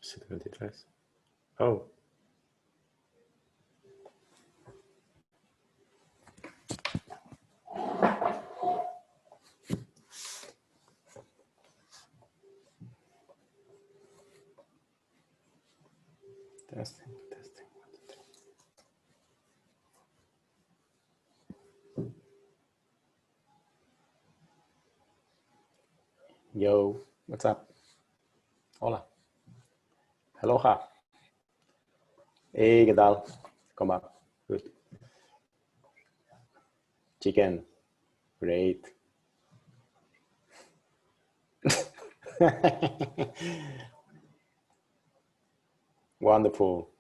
73. Oh. Testing. Yo, what's up? Hola. Aloha. Hey, ¿qué tal? ¿Cómo va? Good. Chicken. Great. Wonderful.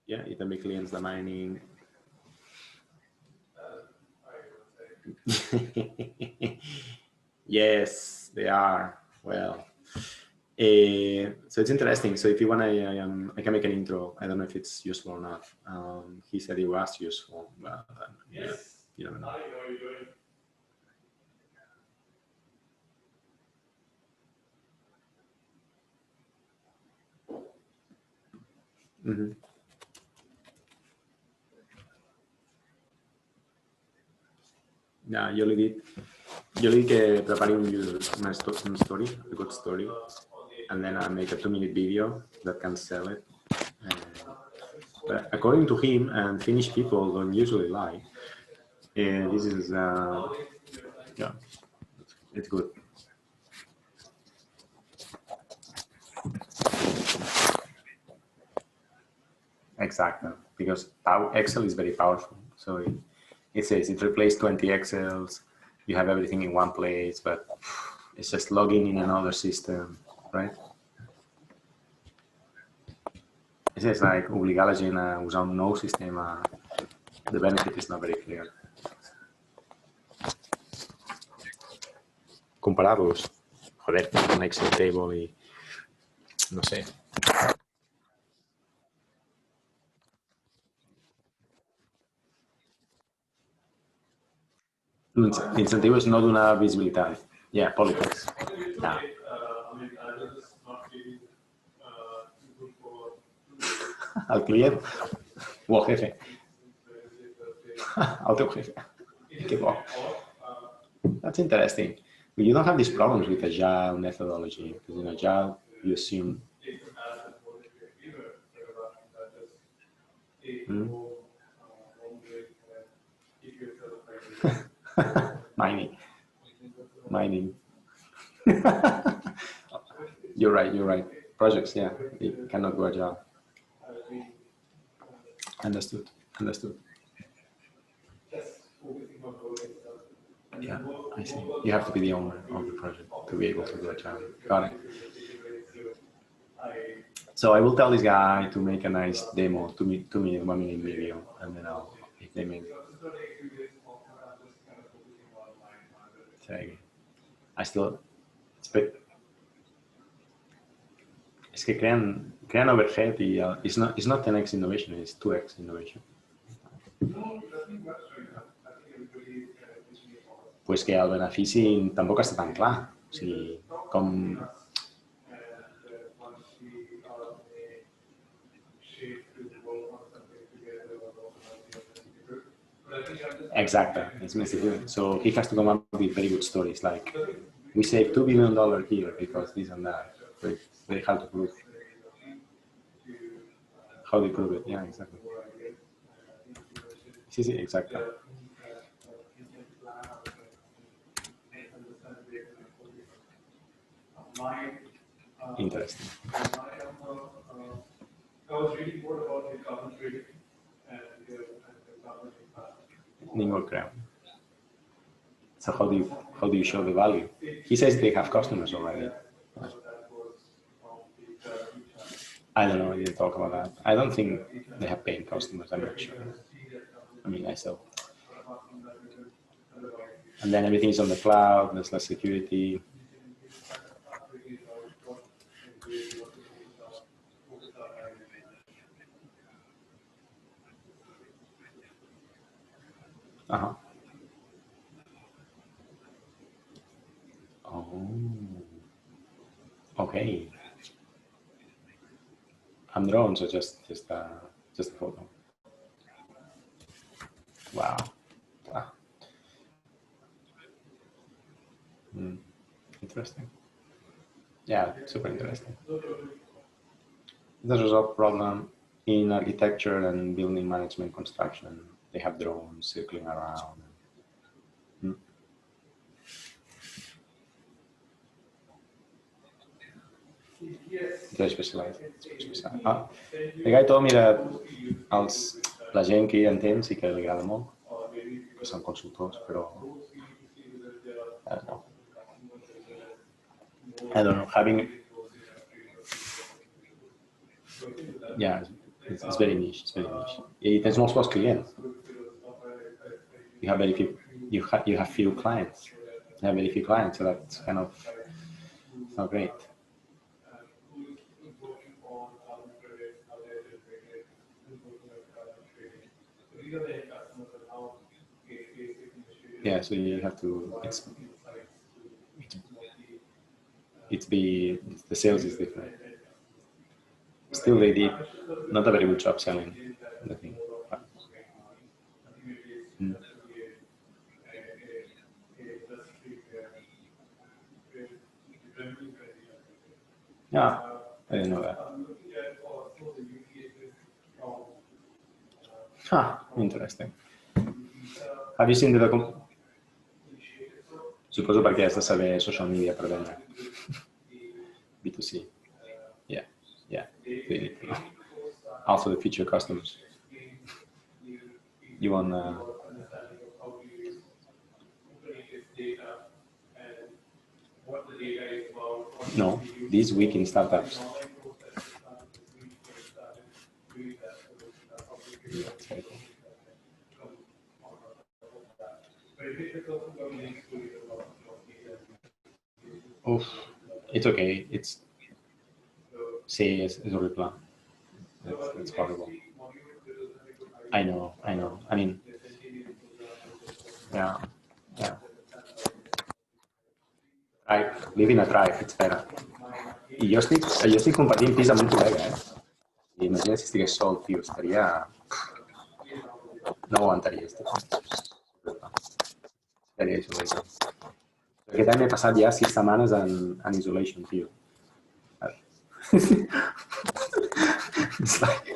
Yeah, y també clients de mining. Yes, they are. Well, so it's interesting. So if you want, I can make an intro. I don't know if it's useful or not. He said it was useful, but yeah, you never know. How are you doing? Mm-hmm. Yeah, yo le di que prepare una story, a good story, and then I make a 2-minute video that can sell it. But according to him, and Finnish people don't usually lie. This is, yeah, it's good. Exactly, because Excel is very powerful. So it says it replaced 20 Excels. You have everything in one place, but it's just logging in another system, right? It says like obligar la gent a usar un nou sistema. The benefit is not very clear. Compararlos. Joder, un Excel table y no sé. L'incentiu és no donar visibilitat. Yeah, politics. Yeah. El client o el jefe? El teu jefe. Que bo. That's interesting. But you don't have these problems with Agile methodology, because in Agile, you assume. Mining. You're right. Projects, yeah, they cannot go Agile. Understood. Yeah, I see. You have to be the owner of the project to be able to do Agile. Got it. So I will tell this guy to make a nice demo, 1-minute video, and then if they make. I still. Es que crean overhead y it's not 10x innovation, it's 2x innovation. Pues que el benefici tampoc està tan clar. O sigui, com... Exacte, it's messy. So he has to come up with very good stories, like we saved $2 billion here because this and that. So it's very hard to prove. How do you prove it? Yeah, exactly. Sí, exacto. Interesting. I was reading more about the carbon trading and the carbon impact. Ningún creo. So how do you show the value? He says they have customers already. I don't know. I didn't talk about that. I don't think they have paying customers. I'm not sure. I mean, I still. And then everything is on the cloud. There's less security. Uh-huh. Oh. Okay. I'm drone, so just a photo. Wow. Ah. Interesting. Yeah, super interesting. There's a problem in architecture and building management construction. They have drones circling around. Very specialized. Ah, the guy told me that la gent que hi entén sí que li agrada molt, que són consultors, però I don't know. I don't know, having, yeah, it's very niche, it's very niche. I tens molts pocs clients. You have very few, you have few clients. You have very few clients, so that's kind of not great. Yeah, so you have to, the sales is different. Still, they did not a very good job selling the thing. Yeah, I didn't know that. Huh, interesting. Have you seen the document? Suposo perquè has de saber social media per vendre. B2C. Yeah, yeah. Also the future customers. You want no, this week in startups. Oof, it's okay. Sí, es horrible plan. That's horrible. I know. I mean, yeah. Live in a tribe, it's better. I jo estic compartint pis amb un col·lega, I imagina si estigués sol, tio, estaria... No ho aguantaria, estaria isolation. Aquest any m'he passat ja 6 setmanes en isolation, tio. It's like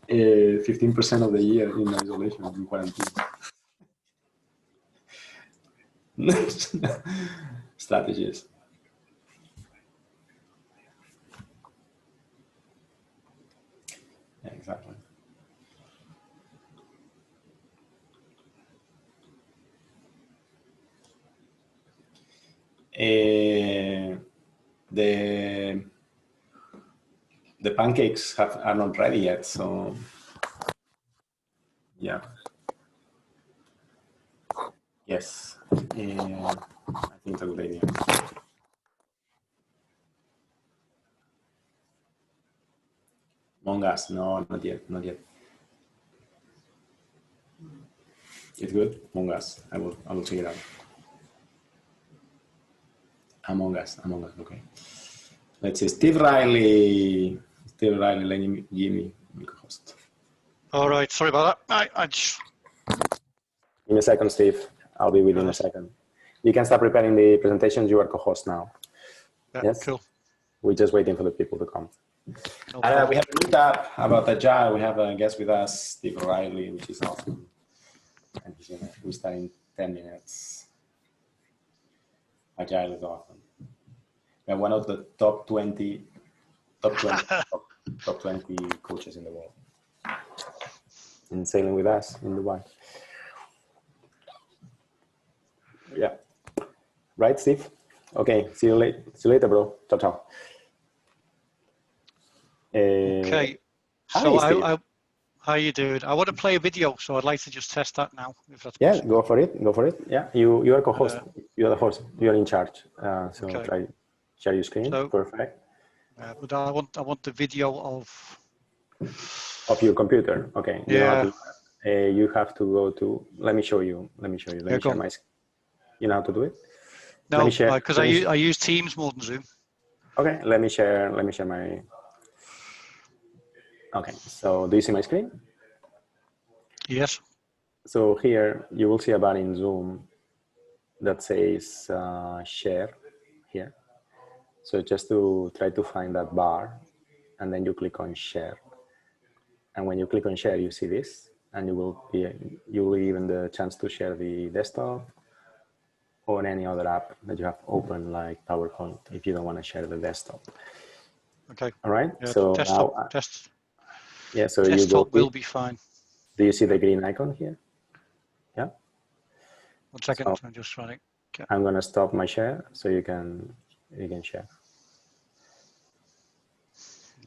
15% of the year in isolation, in quarantine. Strategies. Yeah, exactly. The pancakes are not ready yet, so yeah. Yes, I think it's a good idea. Among Us, no, not yet. It's good. Among Us, I will check it out. Among Us, okay. Let's see, Steve Riley, let me give me co-host. All right, sorry about that. I just... Give me a second, Steve. I'll be with you in a second. You can start preparing the presentations. You are co-host now. Yeah, yes? Cool. We're just waiting for the people to come. No we have a meetup about Agile. We have a guest with us, Steve Riley, which is awesome. And we start in 10 minutes. Agile is awesome. We're one of the top 20 coaches in the world. And sailing with us in Dubai. Yeah. Right, Steve? Okay, see you later, bro. Ciao, ciao. Okay. Hi, So Steve. how you doing? I want to play a video, so I'd like to just test that now, if that's Yeah, possible. go for it. Go for it. Yeah, you are co-host. You're the host. You're in charge. So Okay. try share your screen. So, Perfect. but I want the video Of your computer. Okay. You know how Yeah. to do that? You have to go to. Let me show you. Let me show you. Let me go share on. my. You know how to do it? Let No, me share. because let me I use Teams more than Zoom. Okay. Let me share. Let me share my. Okay. So do you see my screen? Yes. So here you will see a button in Zoom that says share here. So just to try to find that bar, and then you click on share. And when you click on share, you see this, and you will be given the chance to share the desktop or any other app that you have open, like PowerPoint, if you don't want to share the desktop. Okay. All right. Yeah, So desktop, now, yeah, so you go. desktop will be fine. Do you see the green icon here? Yeah. 1 second. So I'm just trying to get. I'm gonna stop my share so you can share.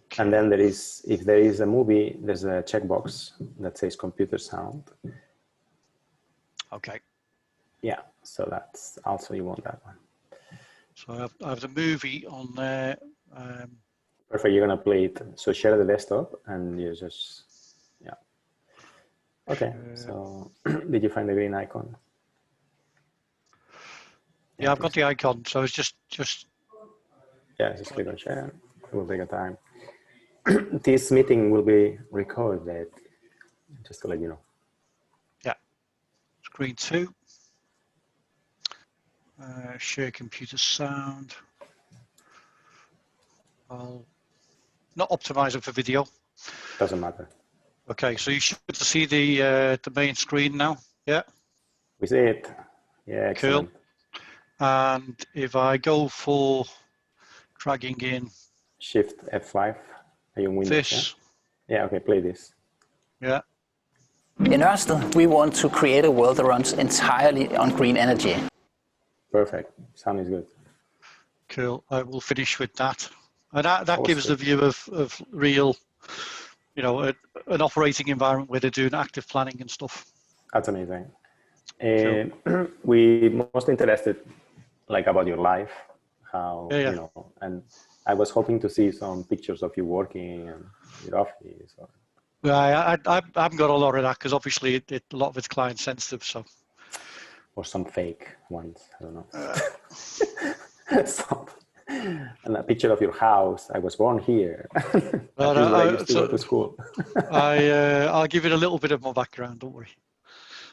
Okay. And then there is, if there is a movie, there's a checkbox that says computer sound. Okay. Yeah, so that's also, you want that one. So I have the movie on there. Perfect, you're gonna play it. So share the desktop and you just, yeah. Okay, so did you find the green icon? Yeah, I've got the icon. So it's just. Yeah, just click on share. It will take a time. This meeting will be recorded, just to let you know. Yeah. Screen 2. Share computer sound. I'll not optimize it for video. Doesn't matter. Okay, so you should see the main screen now. Yeah. We see it. Yeah, excellent. Cool. And if I go for dragging in Shift F5. Are you in Windows? this. Yeah, okay, play this. Yeah. In Ørsted, we want to create a world that runs entirely on green energy. Perfect. Sound is good. Cool. I will finish with that. And that gives the Awesome. view of real, an operating environment where they're doing active planning and stuff. That's amazing. Cool. We most interested, like, about your life, how, Yeah. you know, and I was hoping to see some pictures of you working and your office. Yeah, I haven't got a lot of that because obviously a lot of it's client sensitive. So. Or some fake ones, I don't know. And a picture of your house. I was born here. That is where I used to go to school. I'll give it a little bit of my background. Don't worry.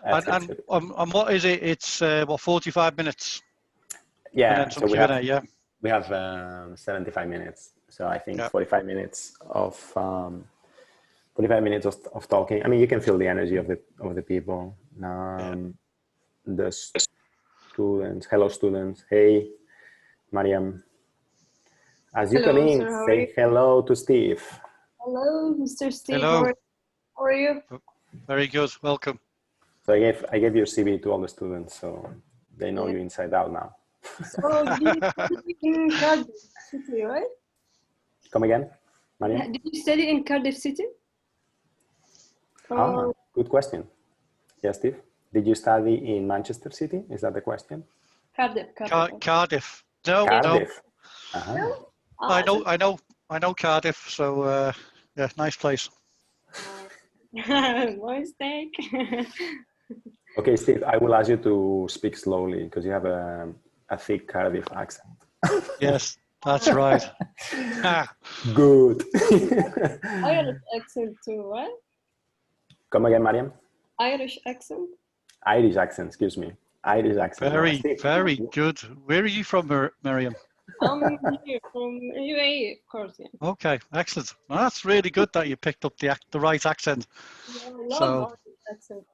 And what is it? It's 45 minutes. Yeah. And then some So Q&A. Yeah. We have 75 minutes. So I think 45 minutes of 45 minutes of talking. I mean, you can feel the energy of the people. The students. Hello, students. Hey, Mariam. As you come in, say hello to Steve. Hello, Mr. Steve. Hello. How are you? Very good. Welcome. So I gave your CV to all the students, so they know you inside out now. So you study in Cardiff City, right? Come again, Mariam? Did you study in Cardiff City? Good question. Yes, Steve. Did you study in Manchester City? Is that the question? Cardiff. Cardiff. No. Cardiff. No? I know Cardiff. So yeah, nice place. My mistake. Okay, Steve. I will ask you to speak slowly because you have a thick Cardiff accent. Yes, that's right. Good. Irish accent too, right? Come again, Mariam? Irish accent? Irish accent, excuse me. Irish accent. Very good. Where are you from, Miriam? I'm here from UAE, of course. Yeah. Okay, excellent. Well, that's really good that you picked up the right accent. Yeah, I love accent.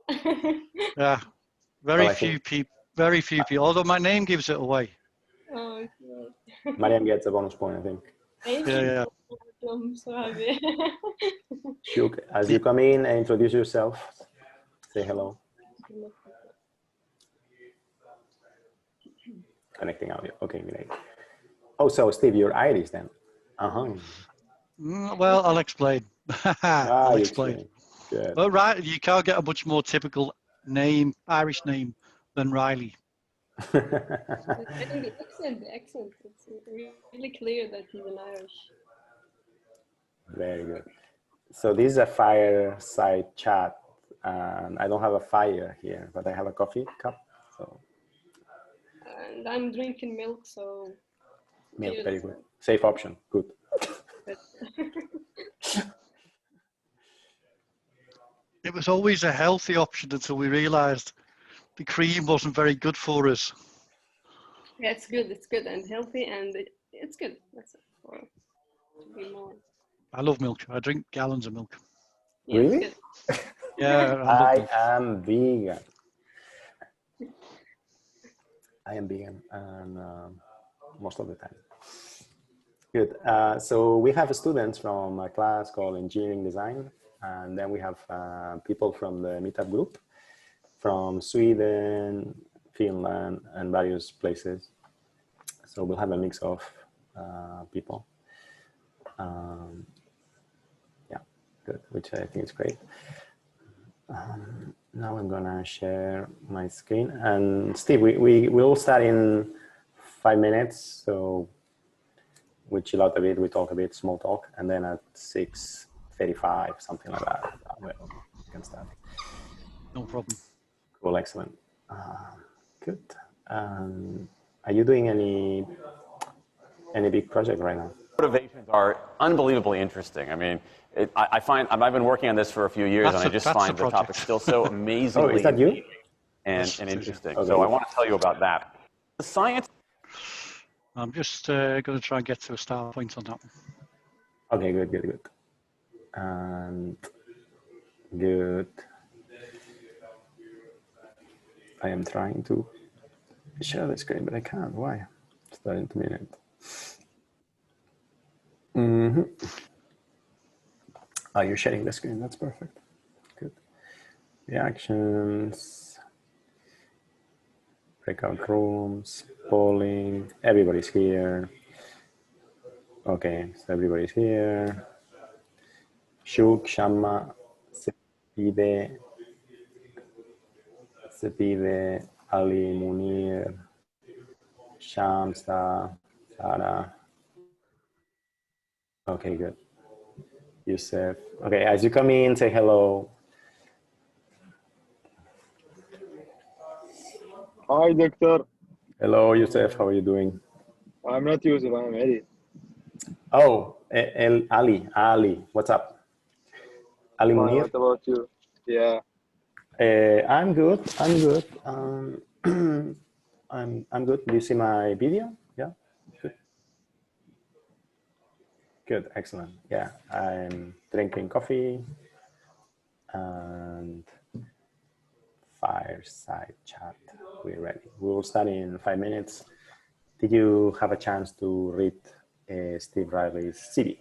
Yeah, very few people. Although my name gives it away. Oh, okay. Mariam gets a bonus point, I think. Yeah. I'm so happy. Shuk, as you come in and introduce yourself, say hello. Connecting audio. Okay, great. Oh, so Steve, you're Irish then? Well, I'll explain. I'll you explain. Good. Well, right, you can't get a much more typical name, Irish name, than Riley. I think the accent, it's really clear that he's an Irish. Very good. So this is a fireside chat, and I don't have a fire here, but I have a coffee cup. So And I'm drinking milk, so milk, very good. Safe option, good. It was always a healthy option until we realised the cream wasn't very good for us. Yeah, it's good and healthy, and it's good. That's it. For to be more. I love milk. I drink gallons of milk. Yeah, Really? it's good. Yeah, I am vegan. I am vegan, and most of the time. Good. So we have students from a class called Engineering Design, and then we have people from the meetup group from Sweden, Finland, and various places. So we'll have a mix of people. Yeah, good, which I think is great. Now I'm gonna share my screen. And Steve, we will start in 5 minutes. So we chill out a bit, we talk a bit, small talk, and then at 6:35, something like that, we can start. no problem. Cool, excellent. Good. Are you doing any big project right now? Motivations are unbelievably interesting. I mean, I've been working on this for a few years, and I just find the topic still so amazingly Oh, is that you? and interesting. Okay. So I want to tell you about that. The science. I'm just going to try and get to a start point on that one. Okay, good. And good. I am trying to share the screen, but I can't. Why? Start in a minute. Oh, you're sharing the screen. That's perfect. Good. Reactions, breakout rooms, polling. Everybody's here. Okay, so everybody's here. Shuk, Shamma, Sepide, Ali, Munir, Shamsa, Sarah. Okay, good. Yusuf. Okay, as you come in, say hello. Hi, Doctor. Hello, Yusuf. How are you doing? I'm not Yusuf, I'm Eddie. Oh, Ali. What's up? Ali Fine, Munir. what about you? Yeah. I'm good. I'm good. Do you see my video? Yeah. Good. Excellent. Yeah, I'm drinking coffee and fireside chat. We're ready. We will start in 5 minutes. Did you have a chance to read Steve Riley's CV?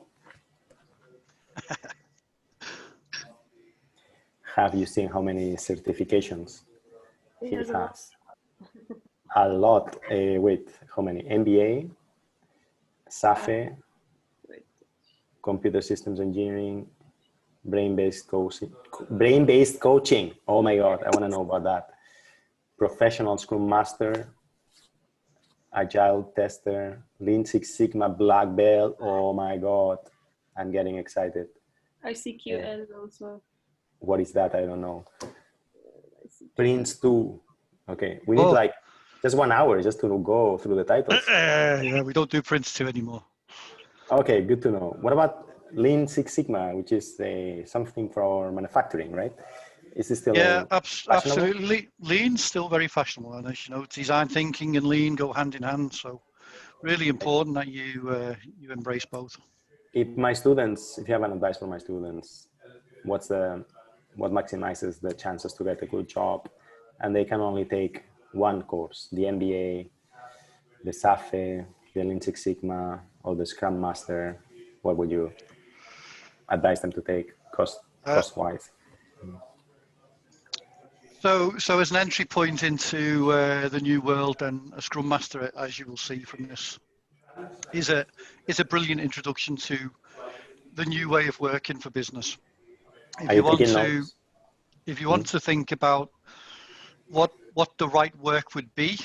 Have you seen how many certifications he has? A lot. Wait, how many? MBA, SAFE, Computer Systems Engineering, brain-based coaching. Oh my God, I want to know about that. Professional Scrum Master, Agile Tester, Lean Six Sigma Black Belt. Oh my God, I'm getting excited. ICQL also. What is that? I don't know. Prince 2. Okay, we need like just 1 hour just to go through the titles. Yeah, we don't do Prince 2 anymore. Okay, good to know. What about Lean Six Sigma, which is something for manufacturing, right? Is it still absolutely. Lean's still very fashionable, and as you know, design thinking and lean go hand in hand. So, really important that you embrace both. If you have an advice for my students, what maximizes the chances to get a good job, and they can only take one course, the MBA, the SAFE, the Lean Six Sigma, or the Scrum Master, what would you advise them to take cost-wise? So as an entry point into the new world, then a Scrum Master, as you will see from this, is a brilliant introduction to the new way of working for business. Are you taking notes? If you want to think about what the right work would be,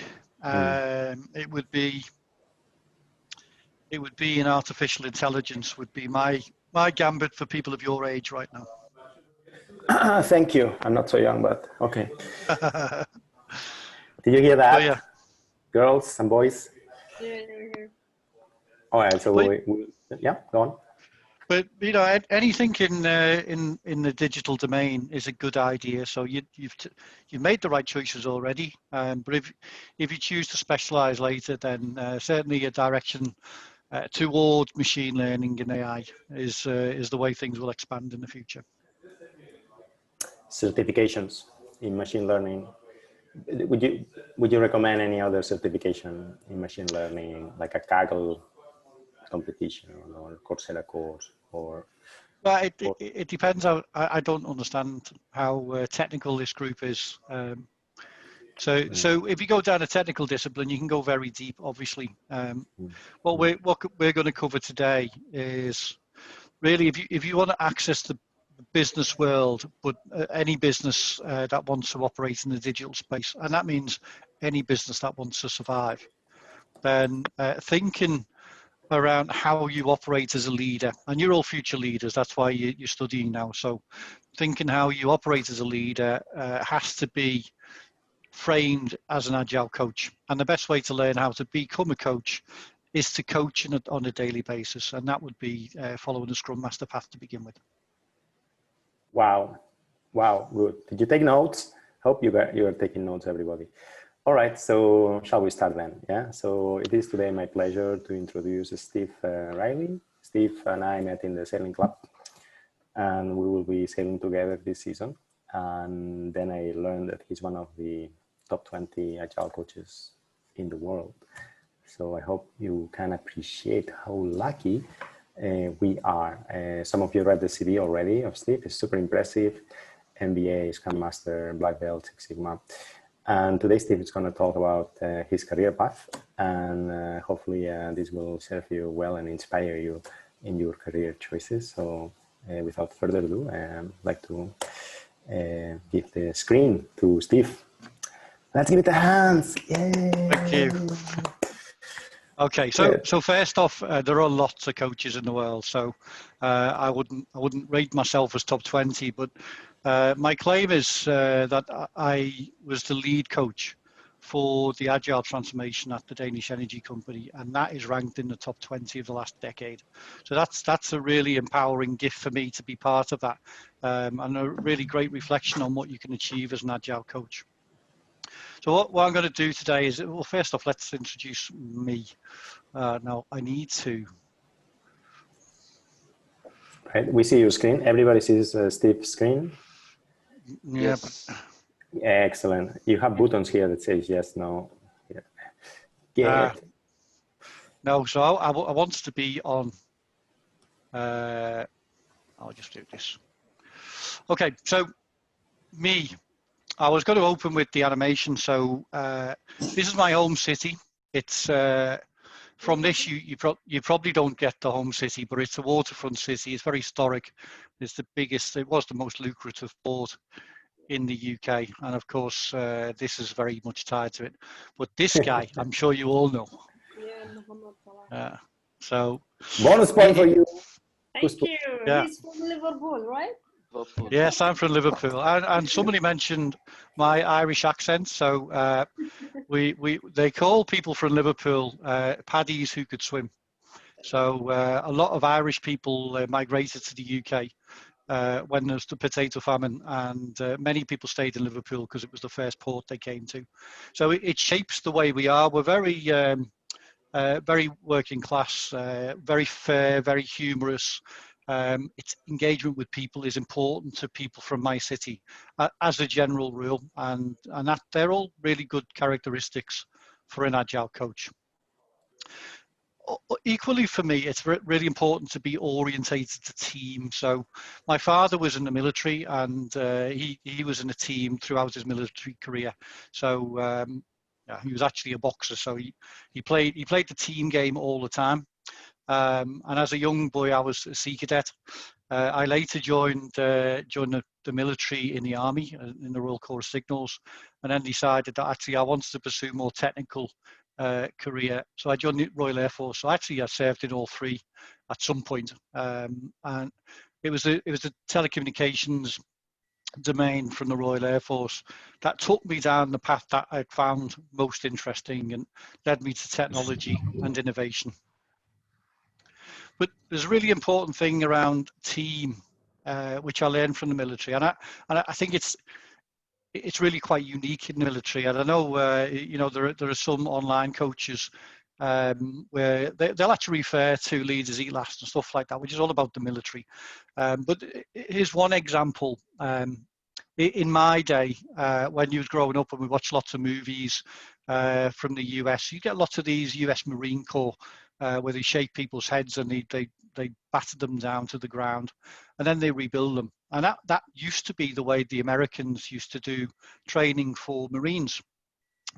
it would be in artificial intelligence would be my gambit for people of your age right now. Thank you. I'm not so young, but okay. Did you hear that? Oh, yeah. Girls and boys? Yeah. Oh, All right, so yeah, go on. But you know, anything in the digital domain is a good idea. So you've made the right choices already. But if you choose to specialize later, then certainly a direction toward machine learning and AI is the way things will expand in the future. Certifications in machine learning. Would you recommend any other certification in machine learning, like a AGILE competition or Coursera course, or? Well, it depends. I don't understand how technical this group is. So if you go down a technical discipline, you can go very deep, obviously. What we're going to cover today is really if you want to access the business world, but any business that wants to operate in the digital space, and that means any business that wants to survive, then thinking around how you operate as a leader, and you're all future leaders, that's why you're studying now. So thinking how you operate as a leader has to be framed as an agile coach, and the best way to learn how to become a coach is to coach on a daily basis, and that would be following the Scrum Master path to begin with. Wow, good. Did you take notes? Hope you are taking notes, everybody. All right, so shall we start then? Yeah, so it is today my pleasure to introduce Steve Riley. Steve and I met in the sailing club, and we will be sailing together this season. And then I learned that he's one of the top 20 agile coaches in the world. So I hope you can appreciate how lucky we are. Some of you read the CV already of Steve. It's super impressive. MBA, Scrum Master, Black Belt, Six Sigma. And today Steve is going to talk about his career path, and hopefully this will serve you well and inspire you in your career choices. So without further ado, I'd like to give the screen to Steve. Let's give it a hands. Yay. Thank you. Okay, so first off, there are lots of coaches in the world, so I wouldn't rate myself as top 20, but my claim is that I was the lead coach for the agile transformation at the Danish energy company, and that is ranked in the top 20 of the last decade. So that's a really empowering gift for me to be part of that, and a really great reflection on what you can achieve as an agile coach. So what I'm going to do today is, well, first off, let's introduce me. Now I need to. Right, we see your screen. Everybody sees Steve's screen. Yeah. Yes. Excellent. You have buttons here that says yes, no. Yeah. No, so I want to be on. I'll just do this. Okay, so me. I was going to open with the animation. So this is my home city. It's from this you probably don't get the home city, but it's a waterfront city. It's very historic. It's the biggest. It was the most lucrative port in the UK, and of course this is very much tied to it. But this guy, I'm sure you all know. Yeah, so bonus point for you. Thank you. Yeah. He's from Liverpool, right? Yes, I'm from Liverpool, and somebody mentioned my Irish accent. So they call people from Liverpool paddies who could swim. So a lot of Irish people migrated to the UK when there was the potato famine, and many people stayed in Liverpool because it was the first port they came to. So it shapes the way we are. We're very working class, very fair, very humorous. Its engagement with people is important to people from my city as a general rule, and that they're all really good characteristics for an agile coach. Equally for me, it's really important to be orientated to team. So my father was in the military, and he was in a team throughout his military career. So he was actually a boxer, so he played the team game all the time. And as a young boy, I was a Sea Cadet. I later joined the military in the Army, in the Royal Corps of Signals, and then decided that actually I wanted to pursue more technical career. So I joined the Royal Air Force. So actually I served in all three at some point. And it was the telecommunications domain from the Royal Air Force that took me down the path that I found most interesting and led me to technology and innovation. But there's a really important thing around team, which I learned from the military, and I think it's really quite unique in the military. And I know you know, there are some online coaches where they'll actually refer to leaders eat last and stuff like that, which is all about the military. But here's one example. In my day, when you was growing up and we watched lots of movies from the US, you get lots of these US Marine Corps where they shake people's heads and they batter them down to the ground and then they rebuild them. And that used to be the way the Americans used to do training for Marines.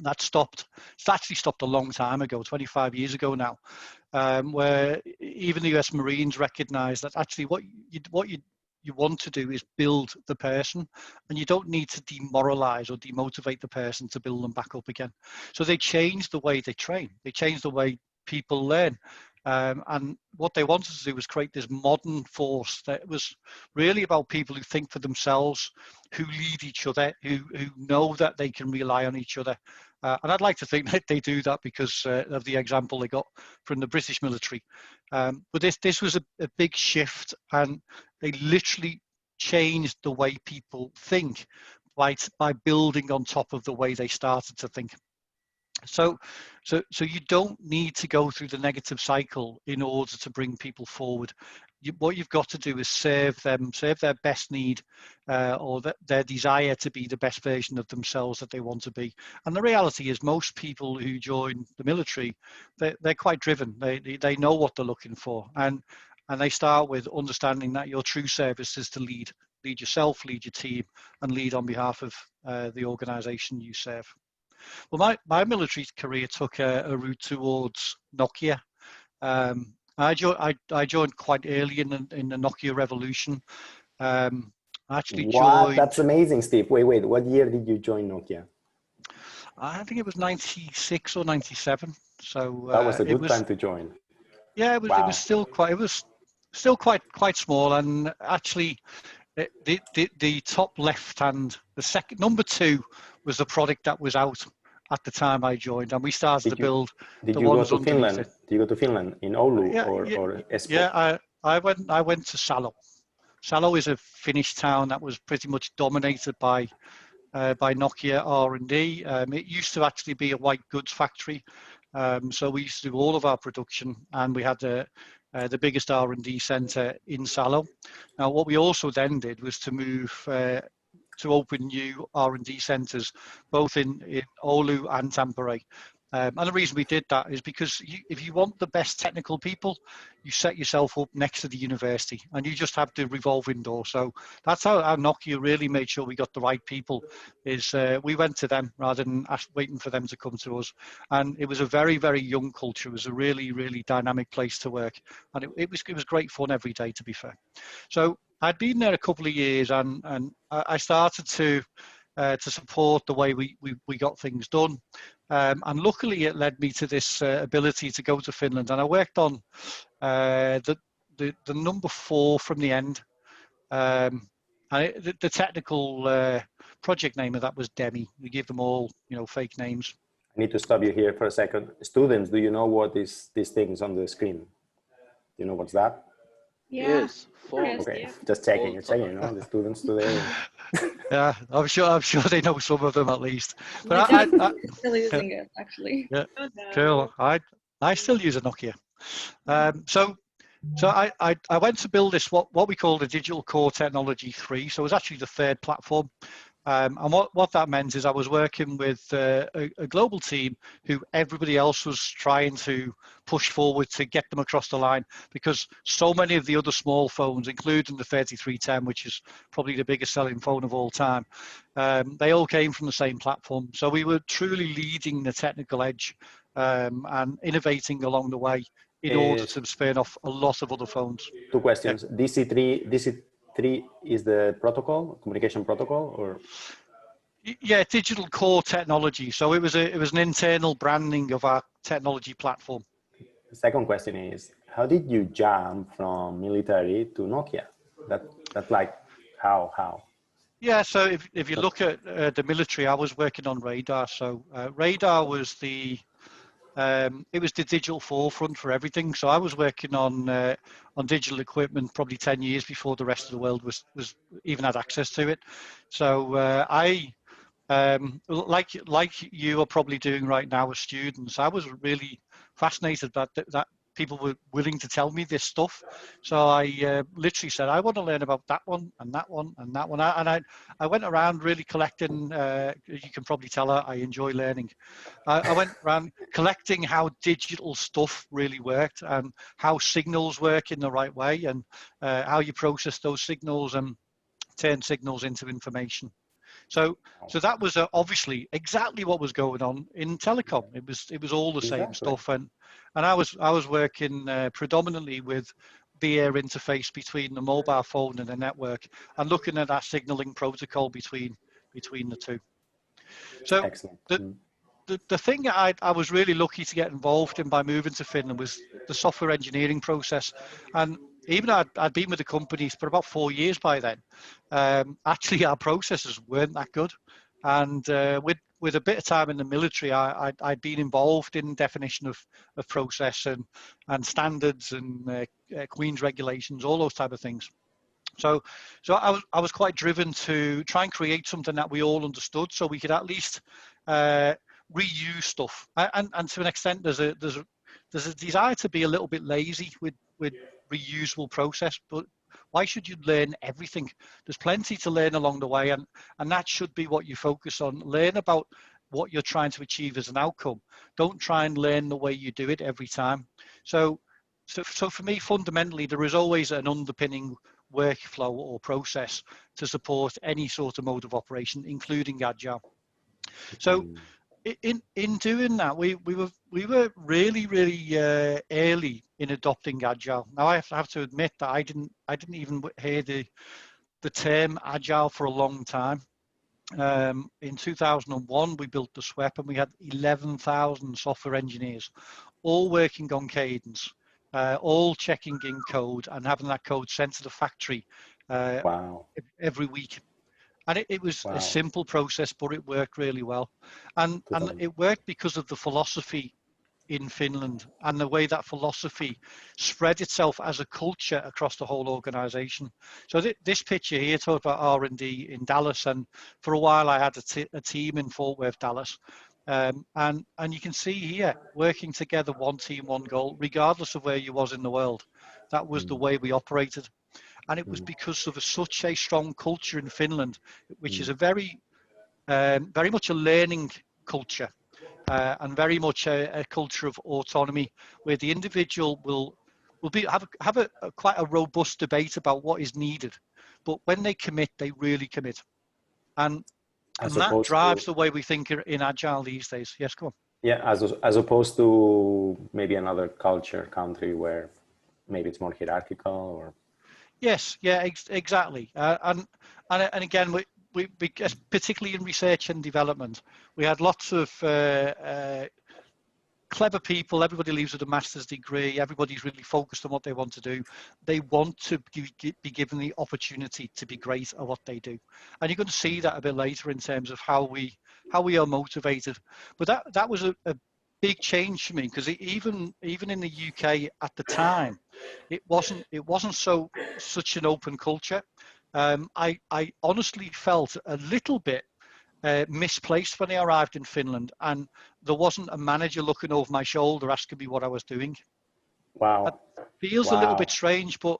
That stopped. It's actually stopped a long time ago, 25 years ago now, where even the US Marines recognized that actually what you want to do is build the person, and you don't need to demoralize or demotivate the person to build them back up again. So they changed the way they train. They changed the way people learn. And what they wanted to do was create this modern force that was really about people who think for themselves, who lead each other, who know that they can rely on each other. And I'd like to think that they do that because of the example they got from the British military. But this was a big shift, and they literally changed the way people think by building on top of the way they started to think. So you don't need to go through the negative cycle in order to bring people forward. What you've got to do is serve their best need or their desire to be the best version of themselves that they want to be. And the reality is most people who join the military, they're quite driven. They know what they're looking for. And they start with understanding that your true service is to lead yourself, lead your team, and lead on behalf of the organization you serve. Well, my military career took a route towards Nokia. I joined quite early in the Nokia revolution. I actually joined. That's amazing, Steve. Wait. What year did you join Nokia? I think it was 96 or 97. So that was a good time to join. Yeah, it was. Wow. It was still quite small, and actually, the top left hand, the second number 2 was the product that was out at the time I joined, and we started to build the ones underneath it. Did you go to Finland? Did you go to Finland in Oulu or Espoo? Yeah, I went to Salo. Salo is a Finnish town that was pretty much dominated by Nokia R&D. It used to actually be a white goods factory, so we used to do all of our production, and we had the biggest R&D center in Salo. Now, what we also then did was to move to open new R&D centers, both in Oulu and Tampere. And the reason we did that is because if you want the best technical people, you set yourself up next to the university and you just have the revolving door. So that's how Nokia really made sure we got the right people, is we went to them rather than waiting for them to come to us. And it was a very, very young culture. It was a really, really dynamic place to work. And it was great fun every day, to be fair. So I'd been there a couple of years, and I started to support the way we got things done. And luckily it led me to this ability to go to Finland, and I worked on the number 4 from the end. And the technical project name of that was Demi. We give them all, fake names. I need to stop you here for a second. Students, do you know what is these things on the screen? Do you know what's that? Yeah. Yes. Okay, yeah. Just checking, the students today. Yeah, I'm sure they know some of them at least. But I'm still using it, actually. Yeah, cool. I still use a Nokia. So I went to build this what we call the Digital Core Technology 3. So it was actually the 3rd platform. And what that meant is I was working with a global team who everybody else was trying to push forward to get them across the line, because so many of the other small phones, including the 3310, which is probably the biggest selling phone of all time, they all came from the same platform. So we were truly leading the technical edge and innovating along the way in order to spin off a lot of other phones. Two questions. Yeah. DC3 is the protocol, communication protocol, or? Yeah, digital core technology. So it was an internal branding of our technology platform. The second question is, how did you jump from military to Nokia? That like how? Yeah, so if you look at the military, I was working on radar. So radar was it was the digital forefront for everything. So I was working on digital equipment probably 10 years before the rest of the world was even had access to it. So I like you are probably doing right now as students, I was really fascinated that people were willing to tell me this stuff. So I literally said, I want to learn about that one and that one and that one. And I went around really collecting, you can probably tell I enjoy learning. I went around collecting how digital stuff really worked and how signals work in the right way and how you process those signals and turn signals into information. So that was obviously exactly what was going on in telecom. It was all the same stuff, and I was working predominantly with the air interface between the mobile phone and the network, and looking at that signaling protocol between the two. So the thing I was really lucky to get involved in by moving to Finland was the software engineering process. And even I'd been with the companies for about 4 years by then. Actually, our processes weren't that good. And with a bit of time in the military, I'd been involved in definition of process and standards and Queen's regulations, all those type of things. So I was quite driven to try and create something that we all understood, so we could at least reuse stuff. And to an extent, there's a desire to be a little bit lazy with reusable process, but why should you learn everything? There's plenty to learn along the way, and that should be what you focus on. Learn about what you're trying to achieve as an outcome. Don't try and learn the way you do it every time. So for me, fundamentally, there is always an underpinning workflow or process to support any sort of mode of operation, including Agile. So in doing that, we were really early in adopting Agile. Now I have to admit that I didn't even hear the term Agile for a long time. In 2001, we built the SWEP, and we had 11,000 software engineers, all working on cadence, all checking in code and having that code sent to the factory every week. And it was a simple process, but it worked really well. And it worked because of the philosophy in Finland and the way that philosophy spread itself as a culture across the whole organization. So this picture here talks about R&D in Dallas, and for a while I had a team in Fort Worth, Dallas. And you can see here, working together, one team, one goal, regardless of where you was in the world. That was the way we operated. And it was because of such a strong culture in Finland, which is a very much a learning culture and very much a culture of autonomy, where the individual will have quite a robust debate about what is needed. But when they commit, they really commit. And that drives the way we think in Agile these days. Yes, go on. Yeah, as opposed to maybe another country where maybe it's more hierarchical or... Yes, yeah, exactly. And again, we particularly in research and development, we had lots of clever people. Everybody leaves with a master's degree. Everybody's really focused on what they want to do. They want to be given the opportunity to be great at what they do. And you're going to see that a bit later in terms of how we are motivated. But that was a big change for me, because even in the UK at the time, it wasn't such an open culture. I honestly felt a little bit misplaced when I arrived in Finland, and there wasn't a manager looking over my shoulder asking me what I was doing. Wow. That feels a little bit strange, but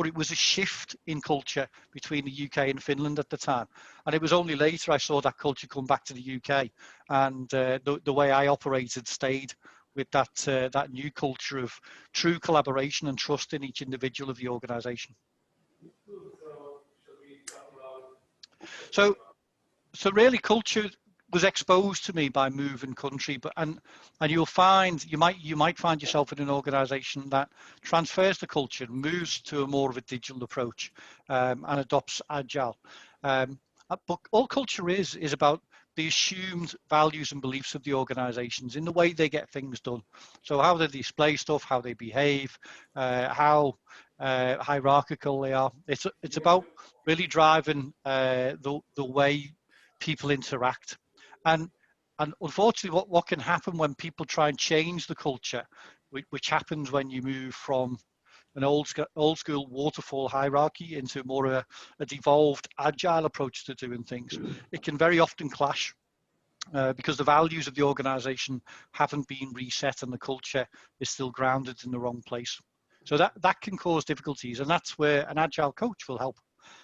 it was a shift in culture between the UK and Finland at the time. And it was only later I saw that culture come back to the UK, and the way I operated stayed with that new culture of true collaboration and trust in each individual of the organization. So really culture was exposed to me by moving country, but and you'll find you might find yourself in an organization that transfers the culture, moves to a more of a digital approach, and adopts agile. But all culture is about the assumed values and beliefs of the organizations in the way they get things done. So how they display stuff, how they behave, how hierarchical they are. It's about really driving the way people interact. And unfortunately, what can happen when people try and change the culture, which happens when you move from an old school waterfall hierarchy into more of a devolved agile approach to doing things, it can very often clash because the values of the organization haven't been reset and the culture is still grounded in the wrong place. So that can cause difficulties, and that's where an agile coach will help.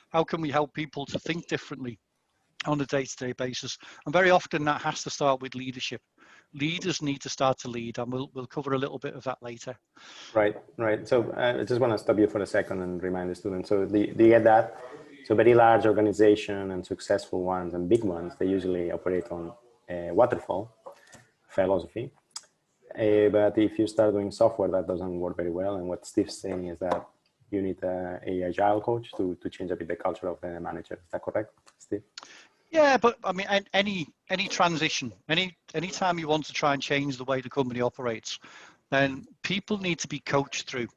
How can we help people to think differently on a day-to-day basis? And very often that has to start with leadership. Leaders need to start to lead, and we'll cover a little bit of that later. Right. So I just want to stop you for a second and remind the students. So do you get that? So very large organization and successful ones and big ones, they usually operate on waterfall philosophy. But if you start doing software, that doesn't work very well. And what Steve's saying is that you need a agile coach to change a bit the culture of the manager. Is that correct, Steve? Yeah, but I mean, any transition, any time you want to try and change the way the company operates, then people need to be coached through.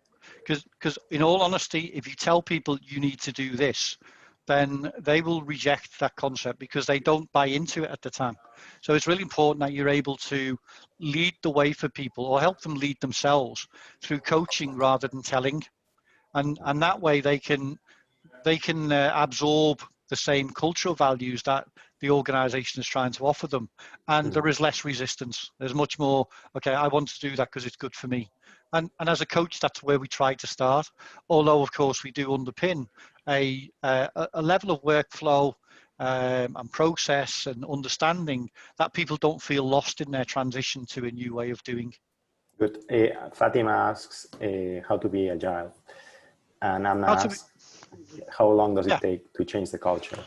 Because in all honesty, if you tell people you need to do this, then they will reject that concept because they don't buy into it at the time. So it's really important that you're able to lead the way for people or help them lead themselves through coaching rather than telling. And that way they can absorb the same cultural values that the organization is trying to offer them. And there is less resistance. There's much more, okay, I want to do that because it's good for me. And as a coach, that's where we try to start. Although, of course, we do underpin a level of workflow and process and understanding that people don't feel lost in their transition to a new way of doing. Good. Fatima asks how to be agile. And Anna asks, how long does it take to change the culture?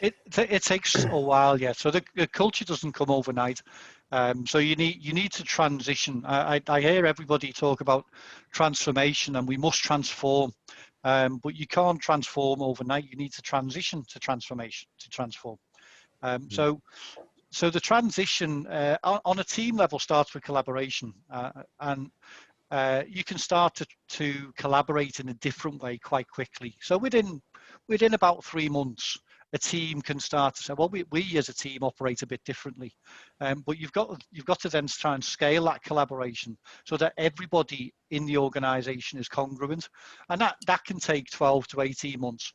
It takes a while, yeah. So the culture doesn't come overnight. So you need to transition. I hear everybody talk about transformation, and we must transform, but you can't transform overnight. You need to transition to transformation to transform. So the transition on a team level starts with collaboration, and you can start to collaborate in a different way quite quickly. So within about 3 months, a team can start to say, well, we as a team operate a bit differently, but you've got to then try and scale that collaboration so that everybody in the organization is congruent, and that can take 12 to 18 months.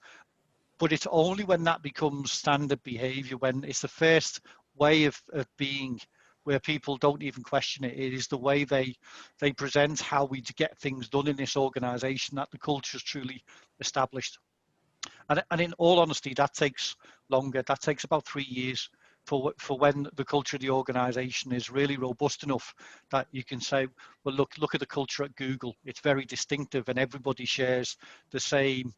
But it's only when that becomes standard behavior, when it's the first way of being, where people don't even question it. It is the way they present how we get things done in this organization that the culture is truly established. And in all honesty, that takes longer. That takes about 3 years for when the culture of the organization is really robust enough that you can say, well, look at the culture at Google. It's very distinctive, and everybody shares the same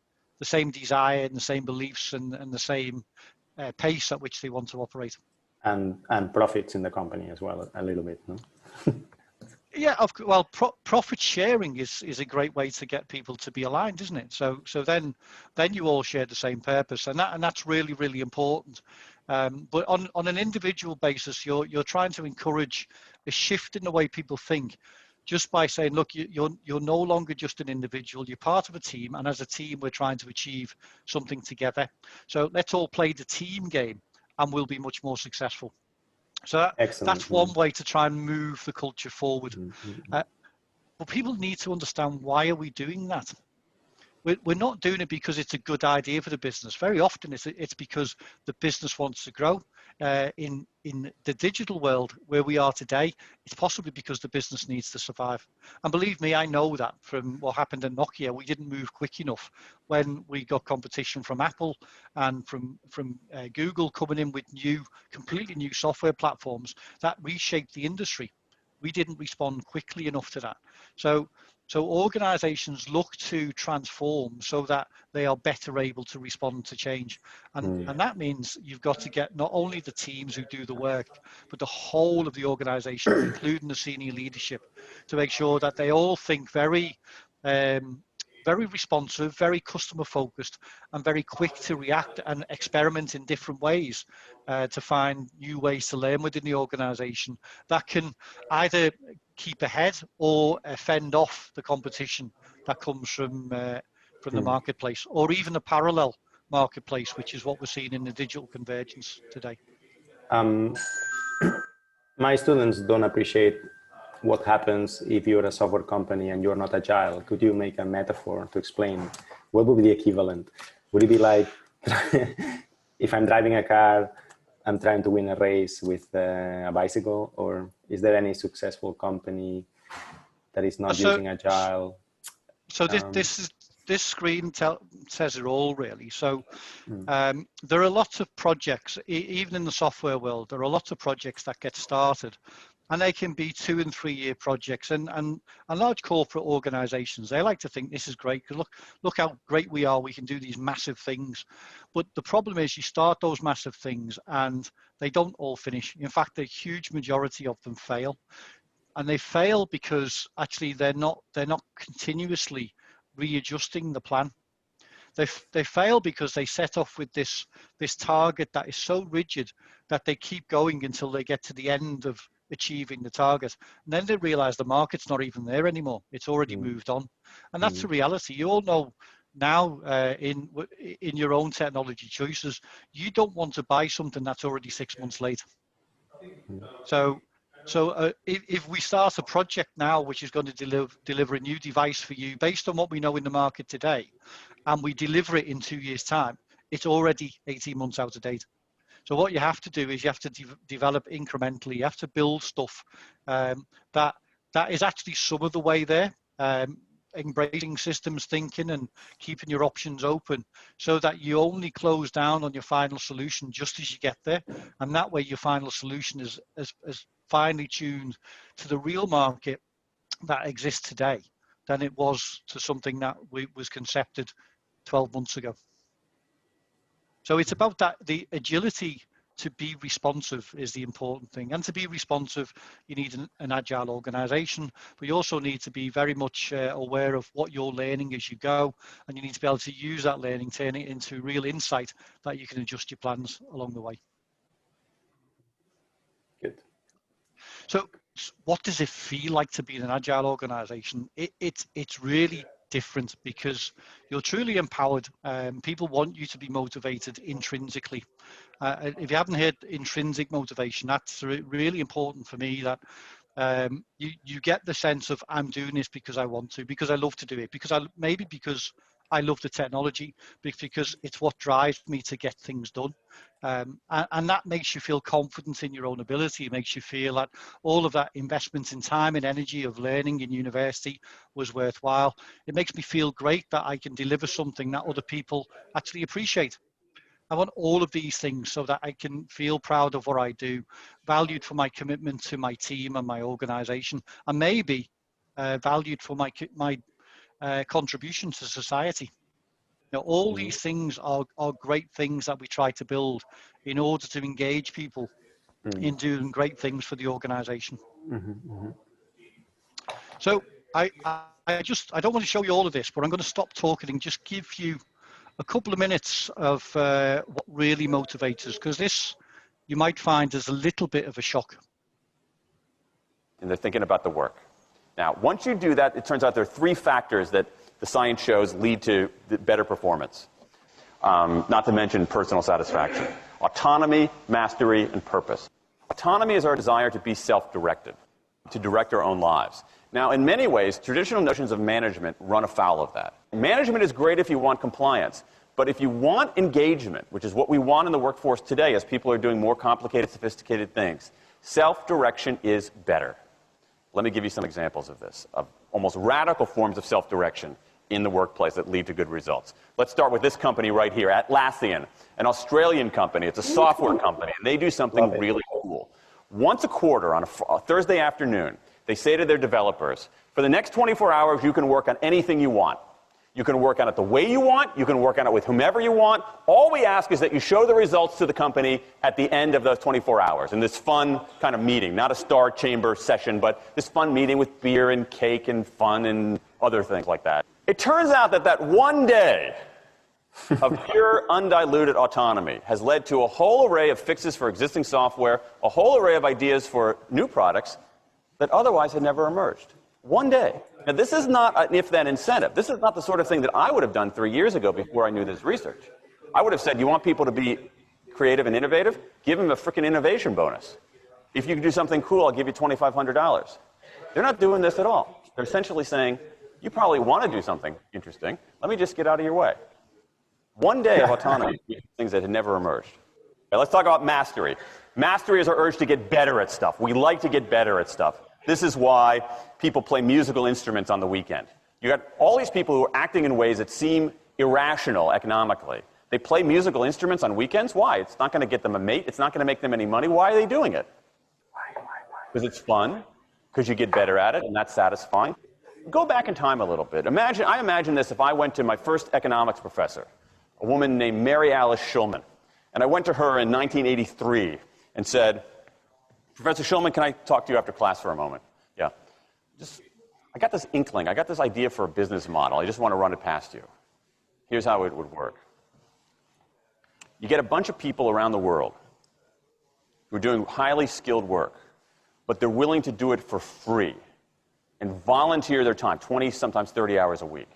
desire and the same beliefs and the same pace at which they want to operate. And profits in the company as well, a little bit, no? Yeah, well, profit sharing is a great way to get people to be aligned, isn't it? So then you all share the same purpose, and that's really, really important. But on an individual basis, you're trying to encourage a shift in the way people think, just by saying, look, you're no longer just an individual, you're part of a team, and as a team, we're trying to achieve something together. So let's all play the team game, and we'll be much more successful. So that's one way to try and move the culture forward. But people need to understand, why are we doing that? We're not doing it because it's a good idea for the business. Very often it's because the business wants to grow. In the digital world where we are today, it's possibly because the business needs to survive. And believe me, I know that from what happened at Nokia. We didn't move quick enough when we got competition from Apple and from Google coming in with completely new software platforms that reshaped the industry. we didn't respond quickly enough to that. So organizations look to transform so that they are better able to respond to change. And that means you've got to get not only the teams who do the work, but the whole of the organization, including the senior leadership, to make sure that they all think very responsive, very customer focused, and very quick to react and experiment in different ways to find new ways to learn within the organization that can either keep ahead or fend off the competition that comes from the marketplace, or even the parallel marketplace, which is what we're seeing in the digital convergence today. My students don't appreciate what happens if you're a software company and you're not agile. Could you make a metaphor to explain what would be the equivalent? Would it be like if I'm driving a car, I'm trying to win a race with a bicycle, or is there any successful company that is not using agile? So this screen says it all, really. So there are lots of projects, even in the software world, there are lots of projects that get started, and they can be 2 and 3 year projects. And large corporate organizations, they like to think this is great because look how great we are. We can do these massive things. But the problem is you start those massive things and they don't all finish. In fact, a huge majority of them fail. And they fail because actually they're not continuously readjusting the plan. They fail because they set off with this target that is so rigid that they keep going until they get to the end of achieving the target, and then they realize the market's not even there anymore. It's already moved on, and that's the reality. You all know now in your own technology choices, you don't want to buy something that's already 6 months late. So if we start a project now which is going to deliver a new device for you based on what we know in the market today, and we deliver it in 2 years' time, it's already 18 months out of date. So what you have to do is you have to develop incrementally. You have to build stuff that is actually some of the way there, embracing systems thinking and keeping your options open so that you only close down on your final solution just as you get there. And that way your final solution is as finely tuned to the real market that exists today than it was to something that was concepted 12 months ago. So it's about that, the agility to be responsive is the important thing. And to be responsive, you need an agile organization, but you also need to be very much aware of what you're learning as you go. And you need to be able to use that learning, turn it into real insight that you can adjust your plans along the way. Good. So what does it feel like to be in an agile organization? It's really different because you're truly empowered. People want you to be motivated intrinsically. If you haven't heard intrinsic motivation, that's really important for me, that you get the sense of I'm doing this because I want to, because I love to do it, because I love the technology, because it's what drives me to get things done. And that makes you feel confident in your own ability. It makes you feel that all of that investment in time and energy of learning in university was worthwhile. It makes me feel great that I can deliver something that other people actually appreciate. I want all of these things so that I can feel proud of what I do, valued for my commitment to my team and my organization, and maybe valued for my contribution to society. Now, all these things are great things that we try to build in order to engage people in doing great things for the organization. So I don't want to show you all of this, but I'm going to stop talking and just give you a couple of minutes of what really motivates us, because this you might find is a little bit of a shock. And they're thinking about the work. Now, once you do that, it turns out there are 3 factors that the science shows lead to better performance, not to mention personal satisfaction. Autonomy, mastery, and purpose. Autonomy is our desire to be self-directed, to direct our own lives. Now, in many ways, traditional notions of management run afoul of that. Management is great if you want compliance, but if you want engagement, which is what we want in the workforce today as people are doing more complicated, sophisticated things, self-direction is better. Let me give you some examples of this, of almost radical forms of self-direction in the workplace that lead to good results. Let's start with this company right here, Atlassian, an Australian company. It's a software company, and they do something really cool. once a quarter on a Thursday afternoon, they say to their developers, for the next 24 hours, you can work on anything you want. You can work on it the way you want. You can work on it with whomever you want. All we ask is that you show the results to the company at the end of those 24 hours in this fun kind of meeting, not a star chamber session, but this fun meeting with beer and cake and fun and other things like that. It turns out that that one day of pure undiluted autonomy has led to a whole array of fixes for existing software, a whole array of ideas for new products that otherwise had never emerged. One day. Now, this is not an if-then incentive. This is not the sort of thing that I would have done 3 years ago before I knew this research. I would have said, you want people to be creative and innovative? Give them a frickin' innovation bonus. If you can do something cool, I'll give you $2,500. They're not doing this at all. They're essentially saying, you probably want to do something interesting. Let me just get out of your way. One day of autonomy, things that had never emerged. Okay, let's talk about mastery. Mastery is our urge to get better at stuff. We like to get better at stuff. This is why people play musical instruments on the weekend. You got all these people who are acting in ways that seem irrational economically. They play musical instruments on weekends. Why? It's not going to get them a mate. It's not going to make them any money. Why are they doing it? Because it's fun, because you get better at it, and that's satisfying. Go back in time a little bit. I imagine this if I went to my first economics professor, a woman named Mary Alice Schulman. And I went to her in 1983 and said, Professor Schulman, can I talk to you after class for a moment? Yeah. I got this inkling. I got this idea for a business model. I just want to run it past you. Here's how it would work. You get a bunch of people around the world who are doing highly skilled work, but they're willing to do it for free and volunteer their time, 20, sometimes 30 hours a week.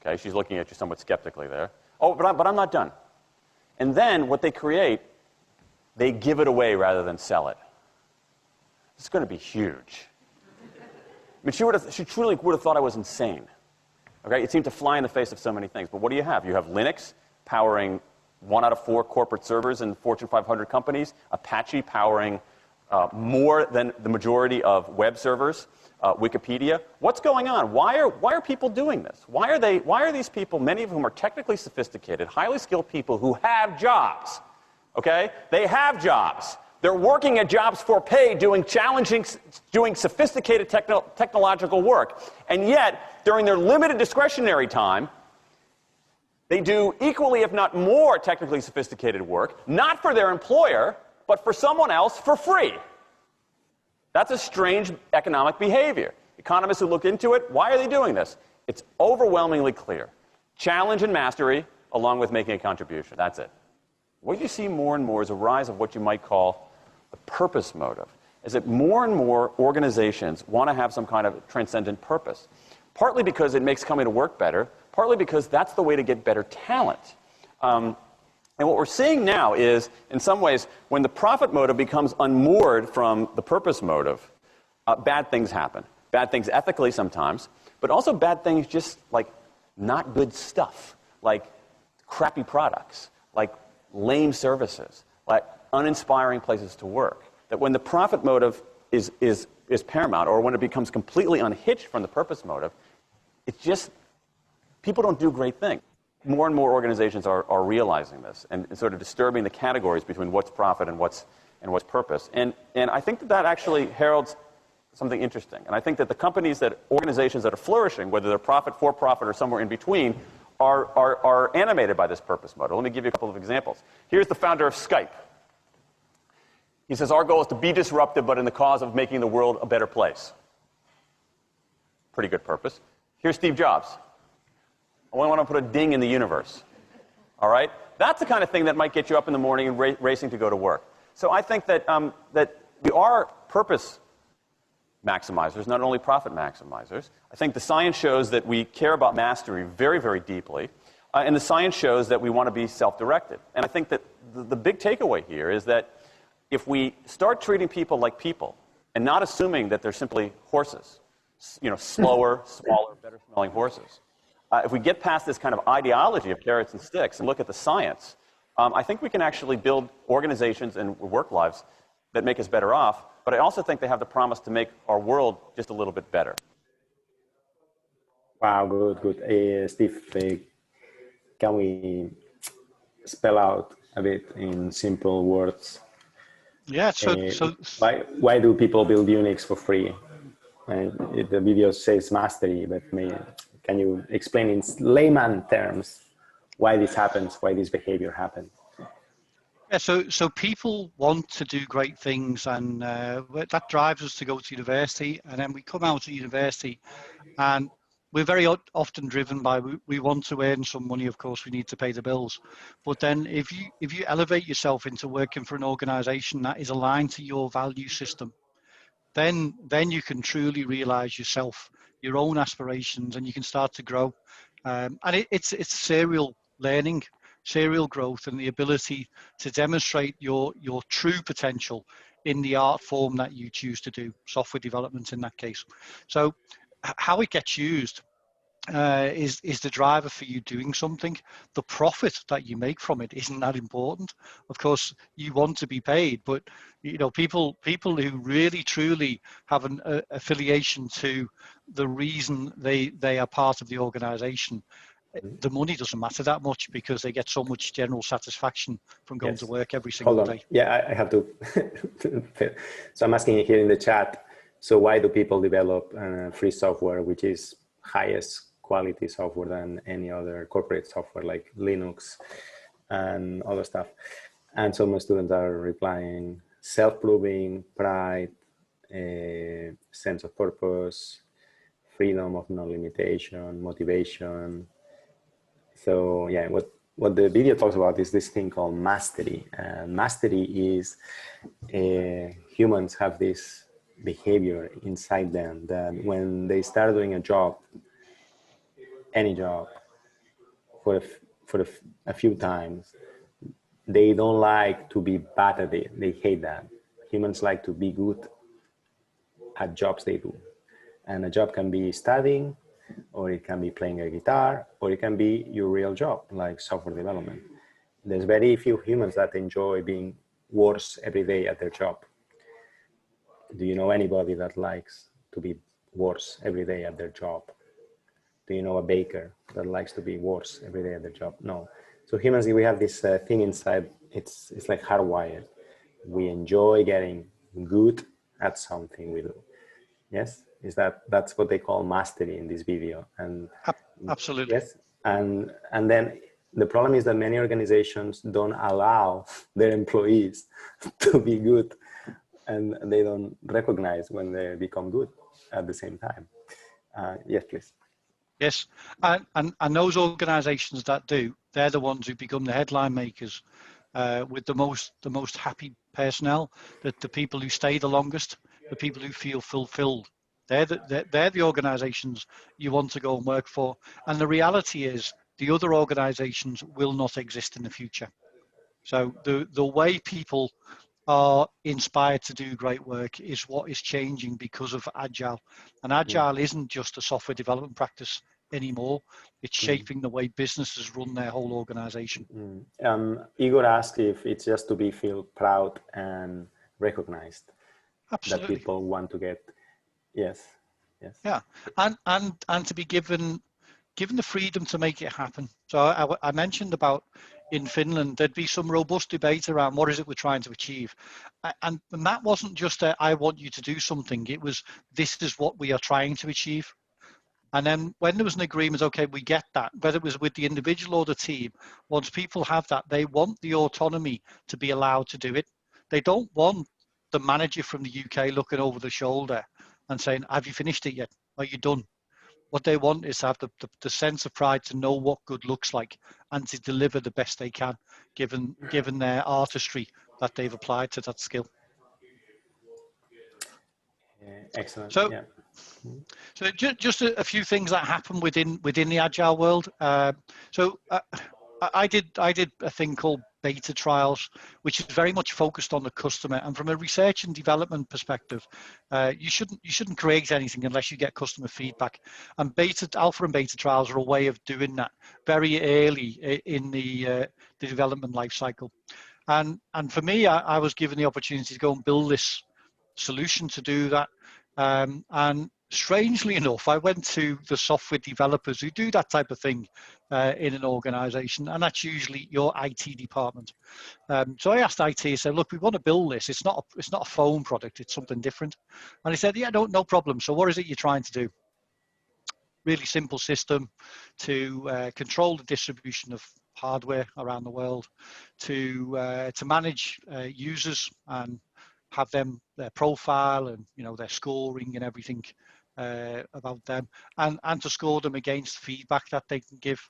Okay, she's looking at you somewhat skeptically there. Oh, but I'm not done. And then what they create, they give it away rather than sell it. It's going to be huge. I mean, she truly would have thought I was insane. Okay, it seemed to fly in the face of so many things. But what do you have? You have Linux powering 1 out of 4 corporate servers in Fortune 500 companies, Apache powering more than the majority of web servers, Wikipedia. What's going on? Why are people doing this? Why are these people, many of whom are technically sophisticated, highly skilled people who have jobs? Okay? They have jobs. They're working at jobs for pay, doing sophisticated technological work. And yet, during their limited discretionary time, they do equally, if not more, technically sophisticated work, not for their employer, but for someone else for free. That's a strange economic behavior. Economists who look into it, why are they doing this? It's overwhelmingly clear. Challenge and mastery, along with making a contribution. That's it. What you see more and more is a rise of what you might call the purpose motive, is that more and more organizations want to have some kind of transcendent purpose, partly because it makes coming to work better, partly because that's the way to get better talent. And what we're seeing now is, in some ways, when the profit motive becomes unmoored from the purpose motive, bad things happen. Bad things ethically sometimes, but also bad things just like not good stuff, like crappy products, like lame services, like uninspiring places to work. That when the profit motive is paramount, or when it becomes completely unhitched from the purpose motive, it's just, people don't do great things. More and more organizations are realizing this and sort of disturbing the categories between what's profit and what's purpose. And I think that actually heralds something interesting. And I think that the organizations that are flourishing, whether they're profit, for profit, or somewhere in between, are animated by this purpose motive. Let me give you a couple of examples. Here's the founder of Skype. He says, our goal is to be disruptive, but in the cause of making the world a better place. Pretty good purpose. Here's Steve Jobs. I want to put a ding in the universe. All right? That's the kind of thing that might get you up in the morning and racing to go to work. So I think that, that we are purpose maximizers, not only profit maximizers. I think the science shows that we care about mastery very, very deeply. And the science shows that we want to be self-directed. And I think that the big takeaway here is that if we start treating people like people and not assuming that they're simply horses, slower, smaller, better-smelling horses, if we get past this kind of ideology of carrots and sticks and look at the science, I think we can actually build organizations and work lives that make us better off, but I also think they have the promise to make our world just a little bit better. Wow, good. Steve, can we spell out a bit in simple words Yeah. Why do people build Unix for free? And the video says mastery, but can you explain in layman terms why this happens, why this behavior happens? Yeah, so people want to do great things, and that drives us to go to university, and then we come out of university, and we're very often driven by we want to earn some money. Of course, we need to pay the bills, but then if you elevate yourself into working for an organization that is aligned to your value system, then you can truly realize yourself, your own aspirations, and you can start to grow. And it's serial learning, serial growth, and the ability to demonstrate your true potential in the art form that you choose to do, software development in that case. So how it gets used is the driver for you doing something. The profit that you make from it isn't that important. Of course, you want to be paid, but you know, people who really truly have an affiliation to the reason they are part of the organization, the money doesn't matter that much because they get so much general satisfaction from going to work every single day. Yeah, I have to. So I'm asking here in the chat. So why do people develop free software, which is highest quality software than any other corporate software like Linux and other stuff? And so my students are replying: self-proving, pride, sense of purpose, freedom of non-limitation, motivation. So yeah, what the video talks about is this thing called mastery. And mastery is humans have this behavior inside them that when they start doing a job, any job, for a few times, they don't like to be bad at it. They hate that. Humans like to be good at jobs they do. And a job can be studying, or it can be playing a guitar, or it can be your real job, like software development. There's very few humans that enjoy being worse every day at their job. Do you know anybody that likes to be worse every day at their job? Do you know a baker that likes to be worse every day at their job? No. So humans, we have this thing inside. It's like hardwired. We enjoy getting good at something we do. Yes, that's what they call mastery in this video. And absolutely. Yes, and then the problem is that many organizations don't allow their employees to be good, and they don't recognize when they become good at the same time. Yes, please. Yes, and those organizations that do, they're the ones who become the headline makers with the most happy personnel, the people who stay the longest, the people who feel fulfilled. They're the organizations you want to go and work for. And the reality is the other organizations will not exist in the future. So the way people are inspired to do great work is what is changing because of Agile. And Agile isn't just a software development practice anymore. It's shaping the way businesses run their whole organization. Igor asked if it's just to feel proud and recognized. Absolutely. That people want to get. Yes. Yeah, and to be given the freedom to make it happen. So I mentioned about in Finland, there'd be some robust debate around what is it we're trying to achieve. And that wasn't just I want you to do something. It was, this is what we are trying to achieve. And then when there was an agreement, okay, we get that, whether it was with the individual or the team, once people have that, they want the autonomy to be allowed to do it. They don't want the manager from the UK looking over the shoulder and saying, have you finished it yet? Are you done? What they want is to have the sense of pride to know what good looks like and to deliver the best they can, given their artistry that they've applied to that skill. Excellent. So, yeah. So just a few things that happen within the Agile world. I did a thing called beta trials, which is very much focused on the customer. And from a research and development perspective, you shouldn't create anything unless you get customer feedback. And alpha and beta trials are a way of doing that very early in the development life cycle. And for me, I was given the opportunity to go and build this solution to do that. And strangely enough, I went to the software developers who do that type of thing in an organization, and that's usually your IT department. So I asked IT, I said, look, we want to build this. It's not a phone product, it's something different. And he said, yeah, no problem. So what is it you're trying to do? Really simple system to control the distribution of hardware around the world, to manage users and have them, their profile and their scoring and everything about them, and to score them against feedback that they can give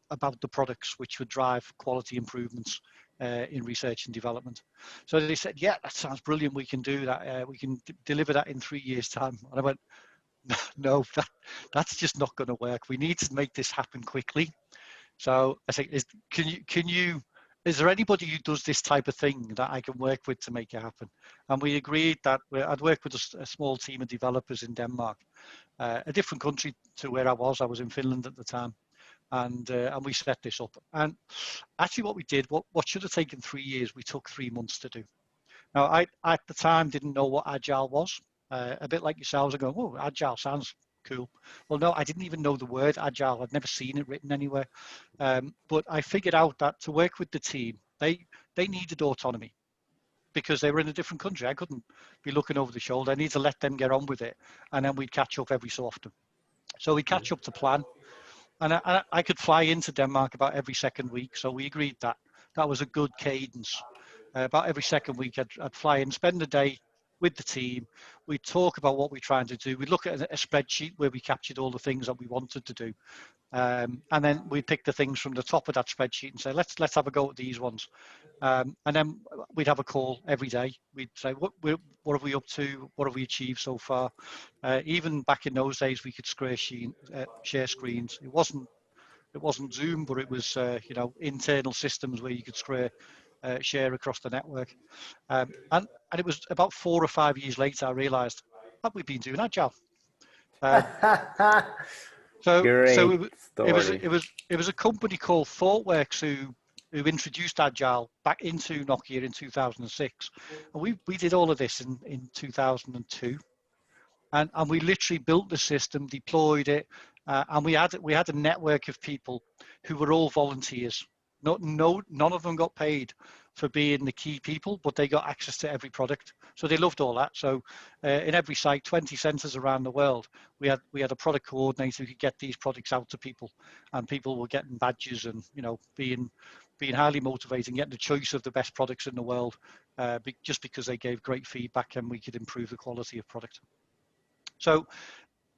about the products, which would drive quality improvements in research and development. So they said, yeah, that sounds brilliant. We can do that. We can deliver that in 3 years' time. And I went, no, that's just not going to work. We need to make this happen quickly. So I say, is there anybody who does this type of thing that I can work with to make it happen? And we agreed that I'd work with a small team of developers in Denmark, a different country to where I was. I was in Finland at the time. And we set this up. And actually what we did, what should have taken 3 years, we took 3 months to do. Now, I at the time didn't know what Agile was. A bit like yourselves, I go, oh, Agile sounds cool. Well, no, I didn't even know the word Agile. I'd never seen it written anywhere. But I figured out that to work with the team, they needed autonomy because they were in a different country. I couldn't be looking over the shoulder. I need to let them get on with it. And then we'd catch up every so often. So we'd catch up to plan. And I could fly into Denmark about every second week. So we agreed that that was a good cadence. About every second week, I'd fly in, spend a day with the team. We'd talk about what we're trying to do. We'd look at a spreadsheet where we captured all the things that we wanted to do. And then we'd pick the things from the top of that spreadsheet and say, let's have a go at these ones. And then we'd have a call every day. We'd say, what are we up to? What have we achieved so far? Even back in those days, we could share screens. It wasn't Zoom, but it was internal systems where you could share across the network. And it was about 4 or 5 years later, I realized that we've been doing Agile. So it was a company called ThoughtWorks who introduced Agile back into Nokia in 2006. And we did all of this in 2002. And we literally built the system, deployed it, and we had a network of people who were all volunteers. None of them got paid for being the key people, but they got access to every product. So they loved all that. So in every site, 20 centers around the world, we had a product coordinator who could get these products out to people, and people were getting badges and being highly motivated and getting the choice of the best products in the world, just because they gave great feedback and we could improve the quality of product. So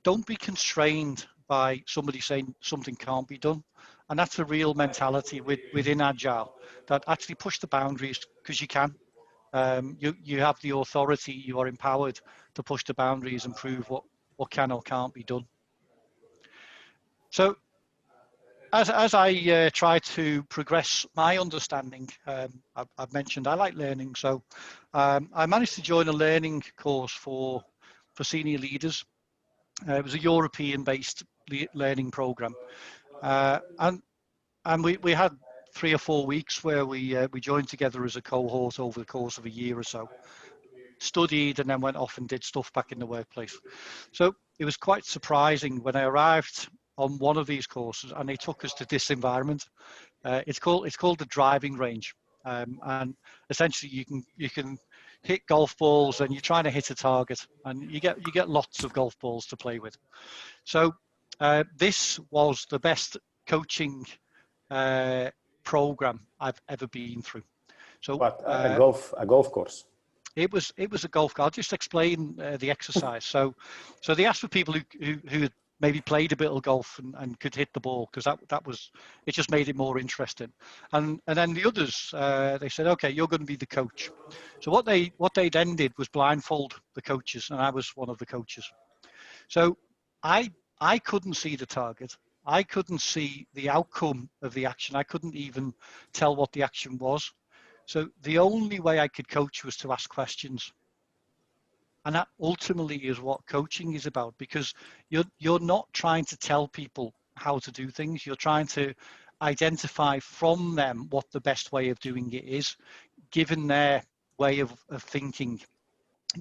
don't be constrained by somebody saying something can't be done. And that's a real mentality within Agile, that actually push the boundaries because you can. You have the authority, you are empowered to push the boundaries and prove what can or can't be done. So as I try to progress my understanding, I've mentioned I like learning. So I managed to join a learning course for senior leaders. It was a European-based learning program, and we had 3 or 4 weeks where we joined together as a cohort over the course of a year or so, studied, and then went off and did stuff back in the workplace. So it was quite surprising when I arrived on one of these courses, and they took us to this environment. It's called the driving range, and essentially you can hit golf balls, and you're trying to hit a target, and you get lots of golf balls to play with. So this was the best coaching program I've ever been through. So what, a golf course? It was a golf course. I'll just explain the exercise. So they asked for people who had maybe played a bit of golf and could hit the ball, because it just made it more interesting. And then the others, they said, okay, you're going to be the coach. So what they then did was blindfold the coaches, and I was one of the coaches. So I couldn't see the target. I couldn't see the outcome of the action. I couldn't even tell what the action was. So the only way I could coach was to ask questions. And that ultimately is what coaching is about, because you're not trying to tell people how to do things. You're trying to identify from them what the best way of doing it is, given their way of thinking,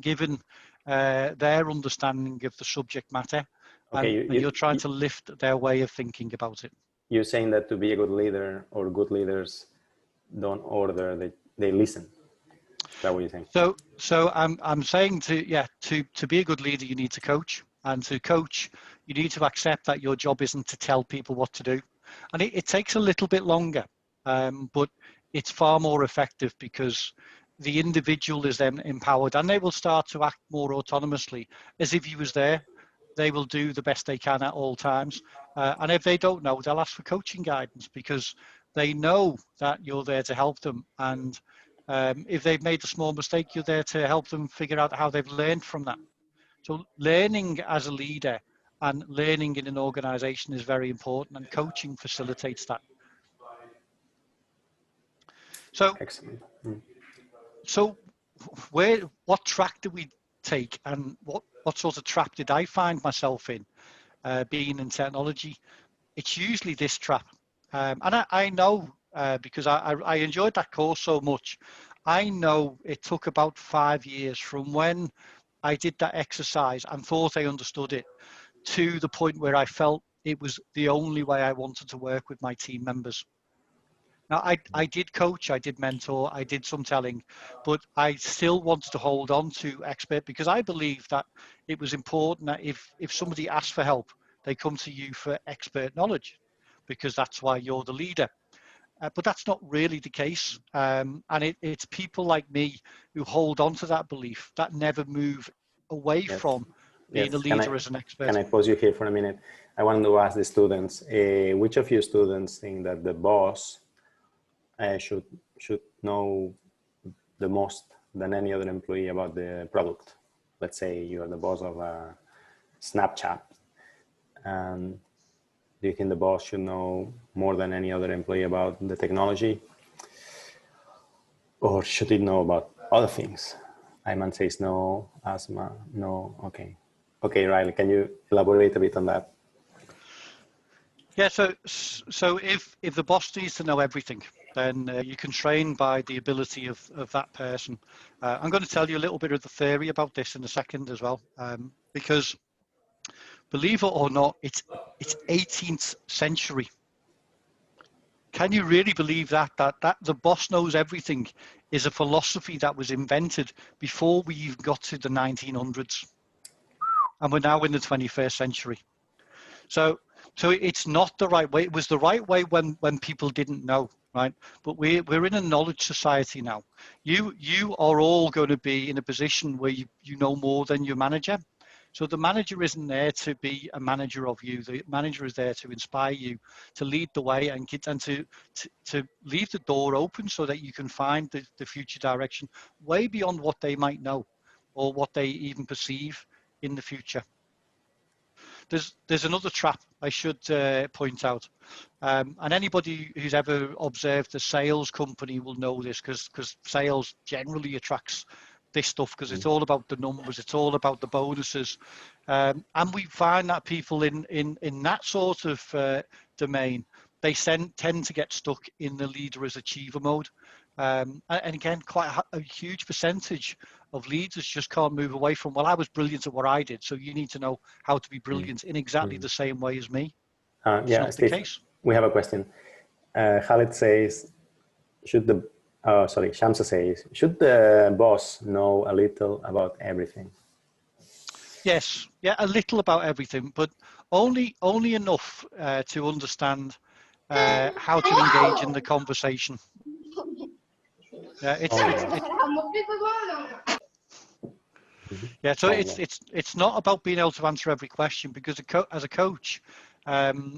given their understanding of the subject matter, Okay, and you're trying to lift their way of thinking about it. You're saying that to be a good leader, or good leaders don't order, they listen. Is that what you're saying? So I'm saying to be a good leader, you need to coach, and to coach, you need to accept that your job isn't to tell people what to do, and it takes a little bit longer, but it's far more effective because the individual is then empowered, and they will start to act more autonomously, as if you was there. They will do the best they can at all times, and if they don't know, they'll ask for coaching guidance because they know that you're there to help them, and if they've made a small mistake, you're there to help them figure out how they've learned from that. So learning as a leader and learning in an organization is very important, and coaching facilitates that. So, excellent. so what track do we take, and what sort of trap did I find myself in being in technology? It's usually this trap. And I know because I enjoyed that course so much. I know it took about 5 years from when I did that exercise and thought I understood it to the point where I felt it was the only way I wanted to work with my team members. Now, I did coach, I did mentor, I did some telling, but I still wanted to hold on to expert because I believe that it was important that if somebody asked for help, they come to you for expert knowledge because that's why you're the leader. But that's not really the case. And it's people like me who hold on to that belief that never move away from being a leader as an expert. Can I pause you here for a minute? I wanted to ask the students, which of you students think that the boss should know the most than any other employee about the product? Let's say you are the boss of Snapchat. Do you think the boss should know more than any other employee about the technology? Or should he know about other things? Ayman says no, Asma, no, okay. Okay, Riley, can you elaborate a bit on that? Yeah, so if the boss needs to know everything, then you can train by the ability of that person. I'm going to tell you a little bit of the theory about this in a second as well, because believe it or not, it's 18th century. Can you really believe that the boss knows everything is a philosophy that was invented before we even got to the 1900s? And we're now in the 21st century. So it's not the right way. It was the right way when people didn't know, right? But we're in a knowledge society now. You are all going to be in a position where you know more than your manager. So the manager isn't there to be a manager of you. The manager is there to inspire you, to lead the way, and to leave the door open so that you can find the future direction way beyond what they might know or what they even perceive in the future. There's another trap I should point out, and anybody who's ever observed a sales company will know this because sales generally attracts this stuff because it's all about the numbers, it's all about the bonuses, and we find that people in that sort of domain, they tend to get stuck in the leader as achiever mode, and again, quite a huge percentage of leaders just can't move away from, well, I was brilliant at what I did, so you need to know how to be brilliant in exactly the same way as me. It's not Steve, the case. We have a question. Khalid says, Shamsa says, should the boss know a little about everything? Yes, yeah, a little about everything, but only enough to understand how to engage in the conversation. Yeah, so it's not about being able to answer every question because as a coach,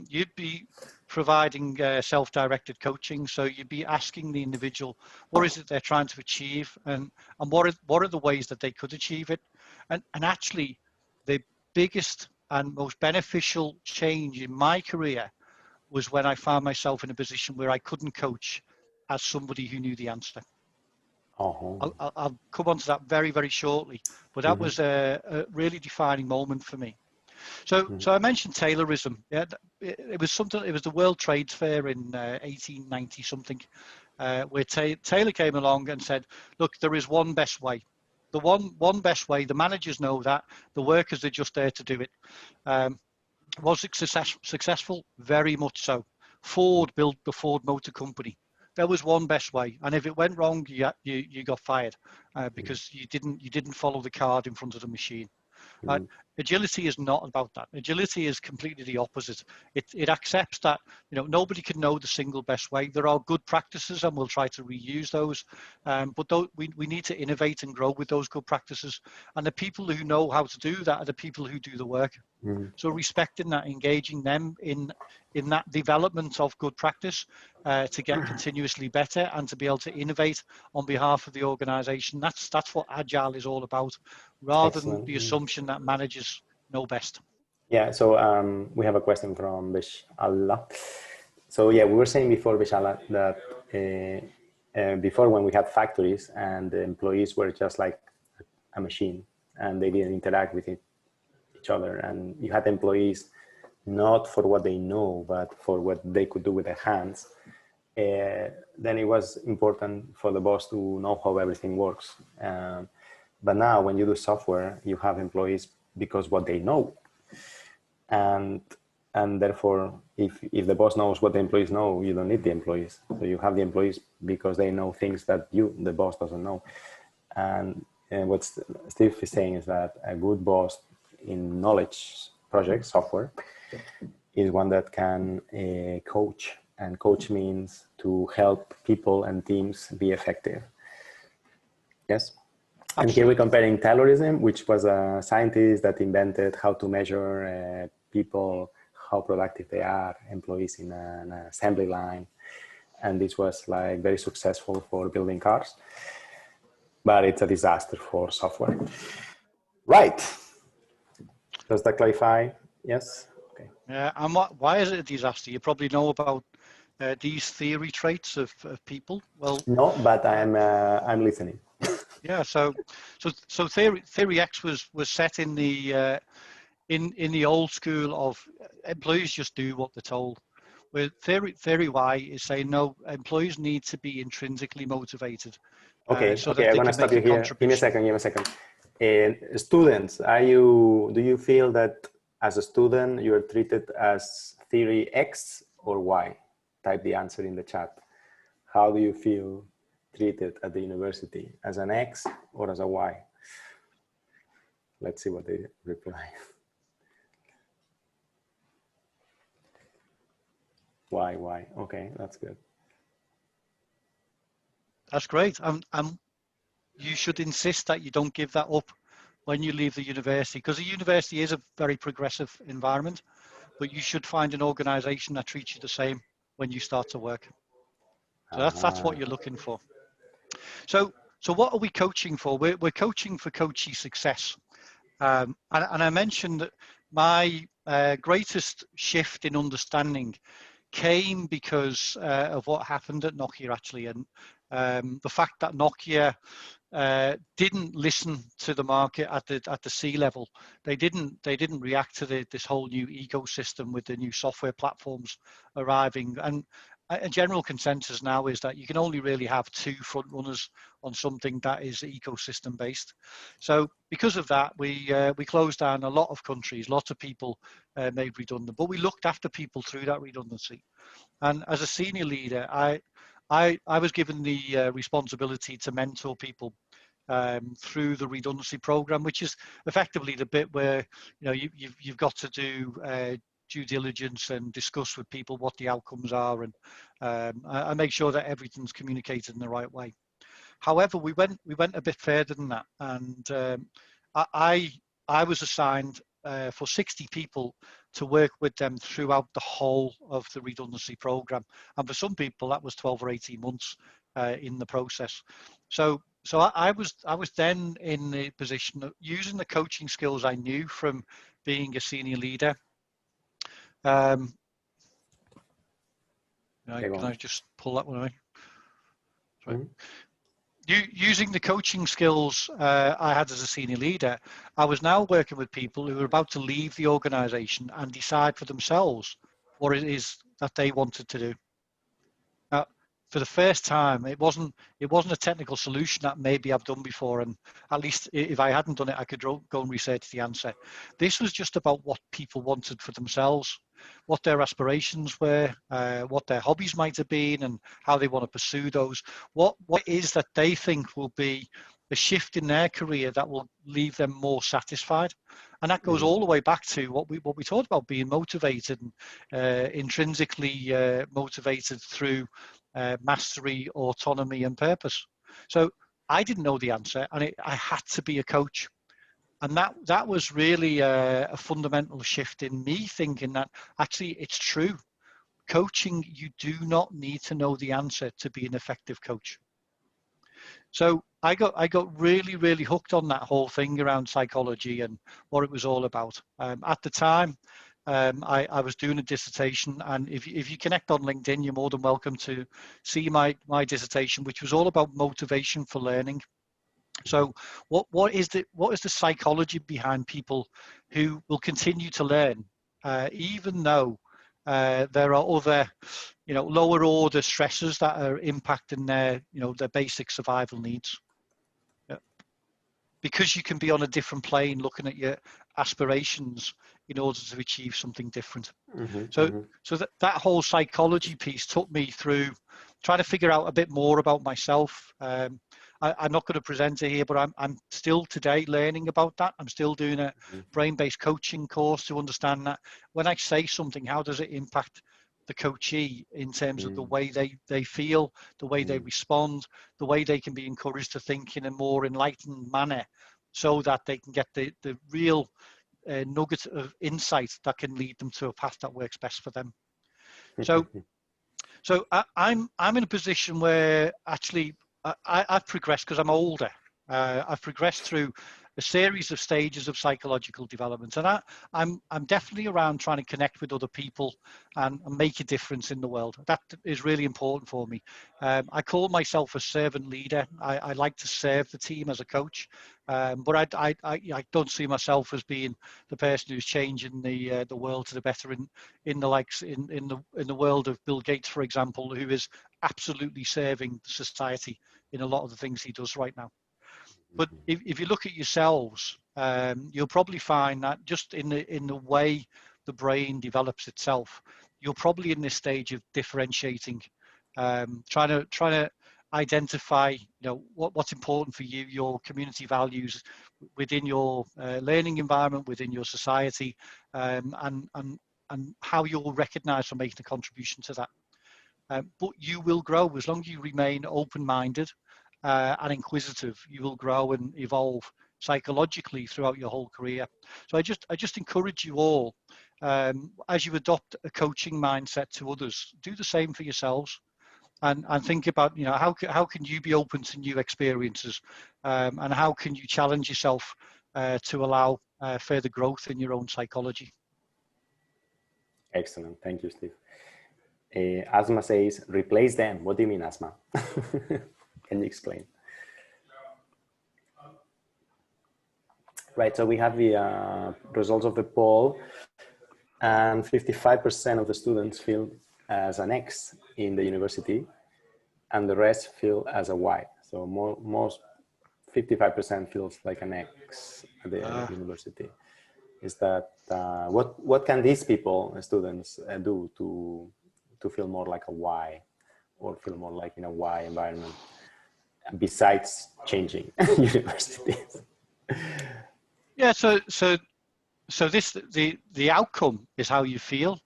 you'd be providing self-directed coaching. So you'd be asking the individual, what is it they're trying to achieve, and what are the ways that they could achieve it, and actually, the biggest and most beneficial change in my career was when I found myself in a position where I couldn't coach as somebody who knew the answer. I'll come on to that very, very shortly, but that was a really defining moment for me. So I mentioned Taylorism. Yeah, it was something. It was the World Trade Fair in 1890 something, where Taylor came along and said, "Look, there is one best way. the one best way, the managers know that, the workers are just there to do it. Was it successful? Very much so. Ford built the Ford Motor Company. There was one best way, and if it went wrong, you got fired because you didn't follow the card in front of the machine. Agility is not about that. Agility is completely the opposite. It accepts that nobody can know the single best way. There are good practices, and we'll try to reuse those. But we need to innovate and grow with those good practices. And the people who know how to do that are the people who do the work. So respecting that, engaging them in that development of good practice to get continuously better and to be able to innovate on behalf of the organization. That's what Agile is all about, rather than the assumption that managers know best. Yeah, so we have a question from Bishala. So yeah, we were saying before, Bishala, that before when we had factories and the employees were just like a machine and they didn't interact with each other, and you had employees not for what they know, but for what they could do with their hands, then it was important for the boss to know how everything works. But now when you do software, you have employees because what they know. And therefore, if the boss knows what the employees know, you don't need the employees. So you have the employees because they know things that the boss doesn't know. And what Steve is saying is that a good boss in knowledge projects, software, is one that can coach. And coach means to help people and teams be effective. Yes? Absolutely. And here we're comparing Taylorism, which was a scientist that invented how to measure people, how productive they are, employees in an assembly line. And this was like very successful for building cars, but it's a disaster for software. Right. Does that clarify? Yes? Okay. Yeah, and why is it a disaster? You probably know about these theory traits of people. Well, no, but I'm listening. Yeah, so theory X was set in the old school of employees just do what they're told. Where theory Y is saying no, employees need to be intrinsically motivated. Okay, so okay, that I'm they gonna can stop make you a here. Give me a second. Students, do you feel that as a student you're treated as theory X or Y? Type the answer in the chat. How do you feel treated at the university, as an X or as a Y? Let's see what they reply. Y. Okay, that's good. That's great. You should insist that you don't give that up when you leave the university, because the university is a very progressive environment, but you should find an organization that treats you the same when you start to work. So that's what you're looking for. So what are we coaching for? We're coaching for coachee success. And I mentioned that my greatest shift in understanding came because of what happened at Nokia, actually, and the fact that Nokia didn't listen to the market at the C level. They didn't react to this whole new ecosystem with the new software platforms arriving. And a general consensus now is that you can only really have two front runners on something that is ecosystem based. So because of that, we closed down a lot of countries, lots of people made redundant, but we looked after people through that redundancy. And as a senior leader, I was given the responsibility to mentor people through the redundancy program, which is effectively the bit where you've got to do due diligence and discuss with people what the outcomes are, and I make sure that everything's communicated in the right way. However, we went a bit further than that, and I was assigned for 60 people to work with them throughout the whole of the redundancy program, and for some people that was 12 or 18 months in the process. So I was then in the position of using the coaching skills I knew from being a senior leader. Can I just pull that one away? Sorry. Using the coaching skills I had as a senior leader, I was now working with people who were about to leave the organization and decide for themselves what it is that they wanted to do. Now, for the first time, it wasn't a technical solution that maybe I've done before, and at least if I hadn't done it, I could go and research the answer. This was just about what people wanted for themselves, what their aspirations were, what their hobbies might have been, and how they want to pursue those. What is that they think will be a shift in their career that will leave them more satisfied, and that goes all the way back to what we talked about, being motivated, intrinsically motivated through mastery, autonomy, and purpose. So I didn't know the answer, and I had to be a coach, and that was really a fundamental shift in me thinking that actually it's true. Coaching, you do not need to know the answer to be an effective coach. So I got really, really hooked on that whole thing around psychology and what it was all about. At the time, I was doing a dissertation, and if you connect on LinkedIn, you're more than welcome to see my dissertation, which was all about motivation for learning. So what is the psychology behind people who will continue to learn, even though there are other, lower order stresses that are impacting their basic survival needs. Yeah. Because you can be on a different plane looking at your aspirations in order to achieve something different. So that whole psychology piece took me through trying to figure out a bit more about myself. I'm not going to present it here, but I'm still today learning about that. I'm still doing a brain-based coaching course to understand that when I say something, how does it impact the coachee in terms of the way they feel, the way they respond, the way they can be encouraged to think in a more enlightened manner, so that they can get the real nugget of insight that can lead them to a path that works best for them. So I'm in a position where actually I've progressed because I'm older. I've progressed through a series of stages of psychological development, and I'm definitely around trying to connect with other people and make a difference in the world. That is really important for me. I call myself a servant leader. I like to serve the team as a coach, but I don't see myself as being the person who's changing the world to the better in the world of Bill Gates, for example, who is absolutely serving society in a lot of the things he does right now. But if you look at yourselves, you'll probably find that just in the way the brain develops itself, you're probably in this stage of differentiating, trying to identify, what's important for you, your community values within your learning environment, within your society, and how you'll recognize for making a contribution to that. But you will grow as long as you remain open-minded and inquisitive. You will grow and evolve psychologically throughout your whole career. So I just encourage you all, as you adopt a coaching mindset to others, do the same for yourselves, and think about how can you be open to new experiences, and how can you challenge yourself to allow further growth in your own psychology. Excellent, thank you, Steve. Asma says, replace them. What do you mean, Asma? Can you explain? Right, so we have the results of the poll, and 55% of the students feel as an X in the university, and the rest feel as a Y. So most 55% feels like an X at the university. Is that what can these people, students, do to feel more like a Y, or feel more like in a Y environment, besides changing universities? Yeah, so this the outcome is how you feel.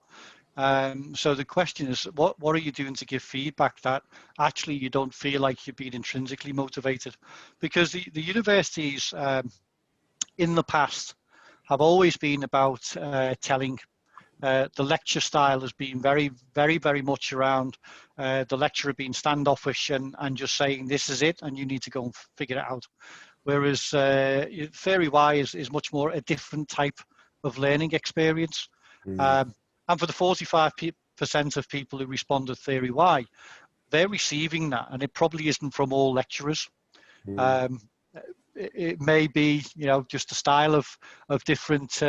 So the question is, what are you doing to give feedback that actually you don't feel like you're being intrinsically motivated? Because the universities in the past have always been about telling. The lecture style has been very, very, very much around the lecturer being standoffish and just saying, this is it, and you need to go and figure it out. Whereas Theory Y is much more a different type of learning experience. And for the 45% of people who respond to Theory Y, they're receiving that, and it probably isn't from all lecturers. it may be, just the style of different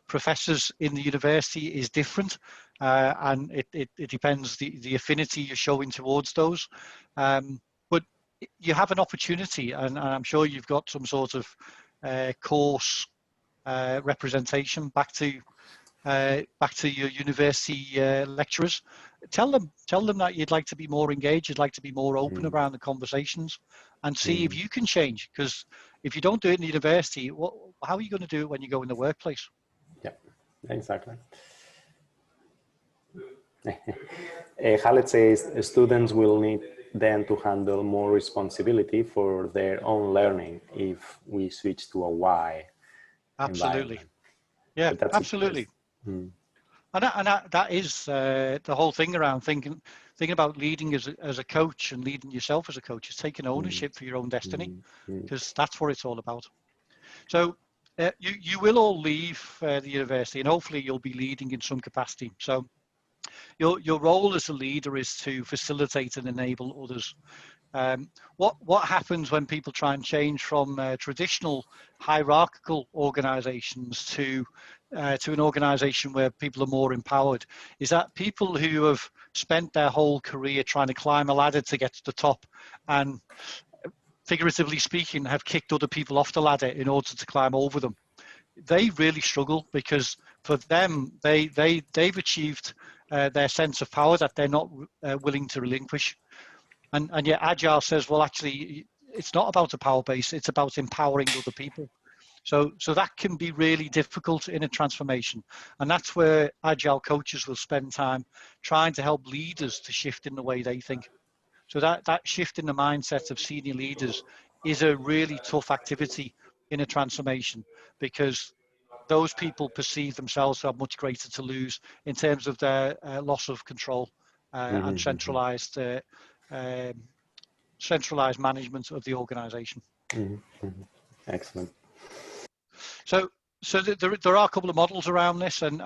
professors in the university is different, and it depends the affinity you're showing towards those. But you have an opportunity, and I'm sure you've got some sort of course representation back to your university lecturers. Tell them that you'd like to be more engaged, you'd like to be more open around the conversations, and see if you can change. Because if you don't do it in the university, how are you going to do it when you go in the workplace? Yeah, exactly. Khaled says students will need then to handle more responsibility for their own learning if we switch to a Y. Absolutely. Yeah, absolutely. And that is the whole thing around thinking about leading as a coach, and leading yourself as a coach is taking ownership for your own destiny, because that's what it's all about. So you will all leave the university, and hopefully you'll be leading in some capacity. So your role as a leader is to facilitate and enable others. What happens when people try and change from traditional hierarchical organizations to an organization where people are more empowered, is that people who have spent their whole career trying to climb a ladder to get to the top, and figuratively speaking have kicked other people off the ladder in order to climb over them, they really struggle, because for them they've achieved their sense of power that they're not willing to relinquish. And yet Agile says, well, actually, it's not about a power base, it's about empowering other people. So that can be really difficult in a transformation. And that's where Agile coaches will spend time trying to help leaders to shift in the way they think. So that shift in the mindset of senior leaders is a really tough activity in a transformation, because those people perceive themselves to have much greater to lose in terms of their loss of control and centralized management of the organization. Excellent. So there are a couple of models around this, and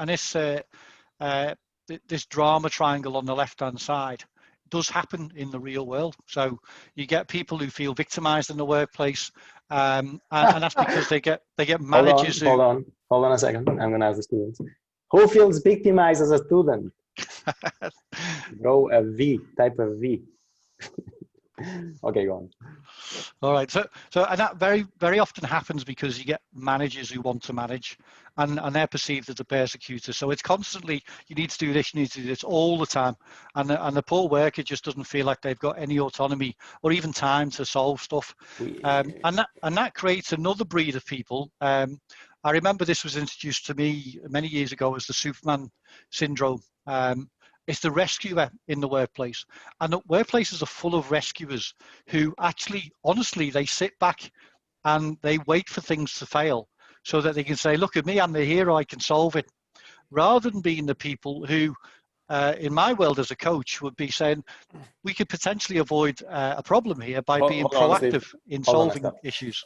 this drama triangle on the left hand side does happen in the real world. So you get people who feel victimized in the workplace, and that's because they get managers Hold on a second. I'm going to ask the students, who feels victimized as a student? Throw a V, type a V. Okay, go on. All right. So and that very, very often happens because you get managers who want to manage, and they're perceived as a persecutor. So it's constantly, you need to do this, you need to do this all the time. And the poor worker just doesn't feel like they've got any autonomy or even time to solve stuff. And that creates another breed of people. I remember this was introduced to me many years ago as the Superman syndrome. It's the rescuer in the workplace, and the workplaces are full of rescuers who actually, honestly, they sit back and they wait for things to fail so that they can say, look at me, I'm the hero, I can solve it, rather than being the people who, in my world as a coach, would be saying, we could potentially avoid a problem here by being proactive in solving issues.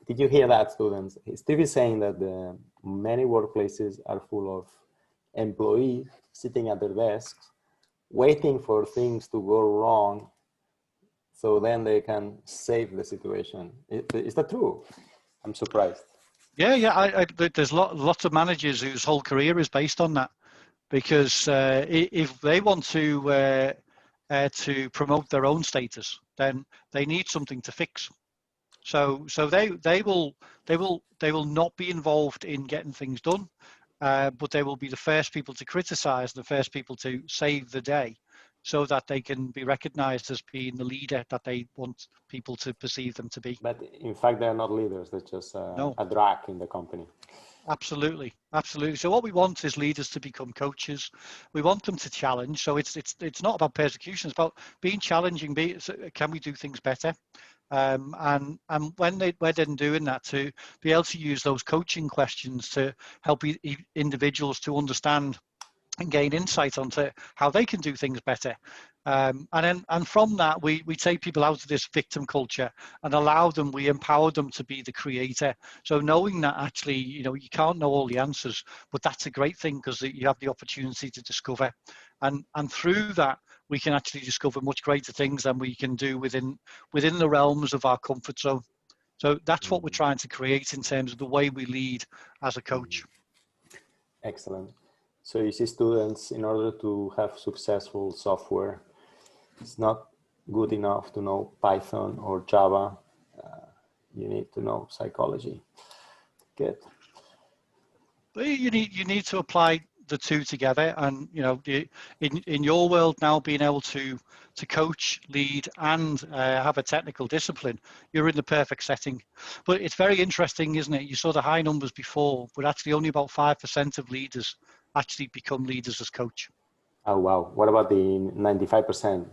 Did you hear that, students? Steve is saying that many workplaces are full of employees sitting at their desks, waiting for things to go wrong, so then they can save the situation. Is that true? I'm surprised. Yeah. There's lots of managers whose whole career is based on that, because if they want to promote their own status, then they need something to fix. So they will not be involved in getting things done. But they will be the first people to criticize, the first people to save the day, so that they can be recognized as being the leader that they want people to perceive them to be. But in fact, they're not leaders. They're just a drag in the company. Absolutely. So what we want is leaders to become coaches. We want them to challenge. So it's not about persecution. It's about being challenging. Can we do things better? And when we're then doing that, to be able to use those coaching questions to help individuals to understand and gain insight onto how they can do things better. And from that, we take people out of this victim culture and we empower them to be the creator. So knowing that actually, you can't know all the answers, but that's a great thing, because you have the opportunity to discover. And through that, we can actually discover much greater things than we can do within the realms of our comfort zone. So that's what we're trying to create in terms of the way we lead as a coach. Excellent. So you see, students, in order to have successful software, it's not good enough to know Python or Java. You need to know psychology. Good. You need to apply the two together, and you know, in your world now, being able to coach, lead, and have a technical discipline, you're in the perfect setting. But it's very interesting, isn't it? You saw the high numbers before, but actually only about 5% of leaders actually become leaders as coach. Oh wow! What about the 95%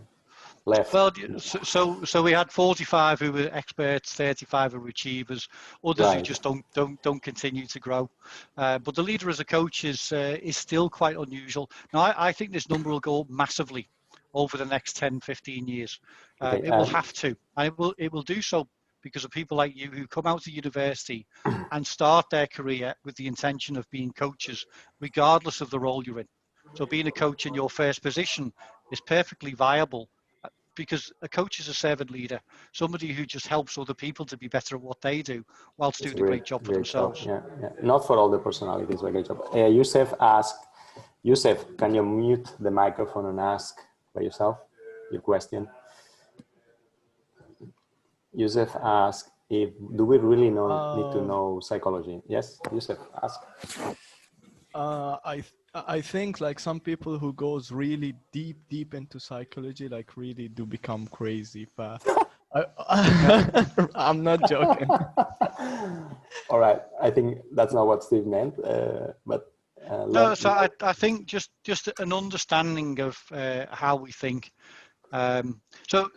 left? Well, so we had 45 who were experts, 35 who were achievers, others who Right. just don't continue to grow. But the leader as a coach is still quite unusual. Now, I think this number will go up massively over the next 10, 15 years. Okay, It will have to, and it will do so because of people like you who come out of university and start their career with the intention of being coaches, regardless of the role you're in. So being a coach in your first position is perfectly viable, because a coach is a servant leader, somebody who just helps other people to be better at what they do whilst It's doing a great job for themselves. Job. Yeah. Not for all the personalities, but great job. Yusef, can you mute the microphone and ask by yourself your question? Yusef asked, do we really need to know psychology? Yes, Yusef, ask. I think like some people who goes really deep into psychology, like really do become crazy fast. I'm not joking. All right, I think that's not what Steve meant, but no. So I think just an understanding of how we think. So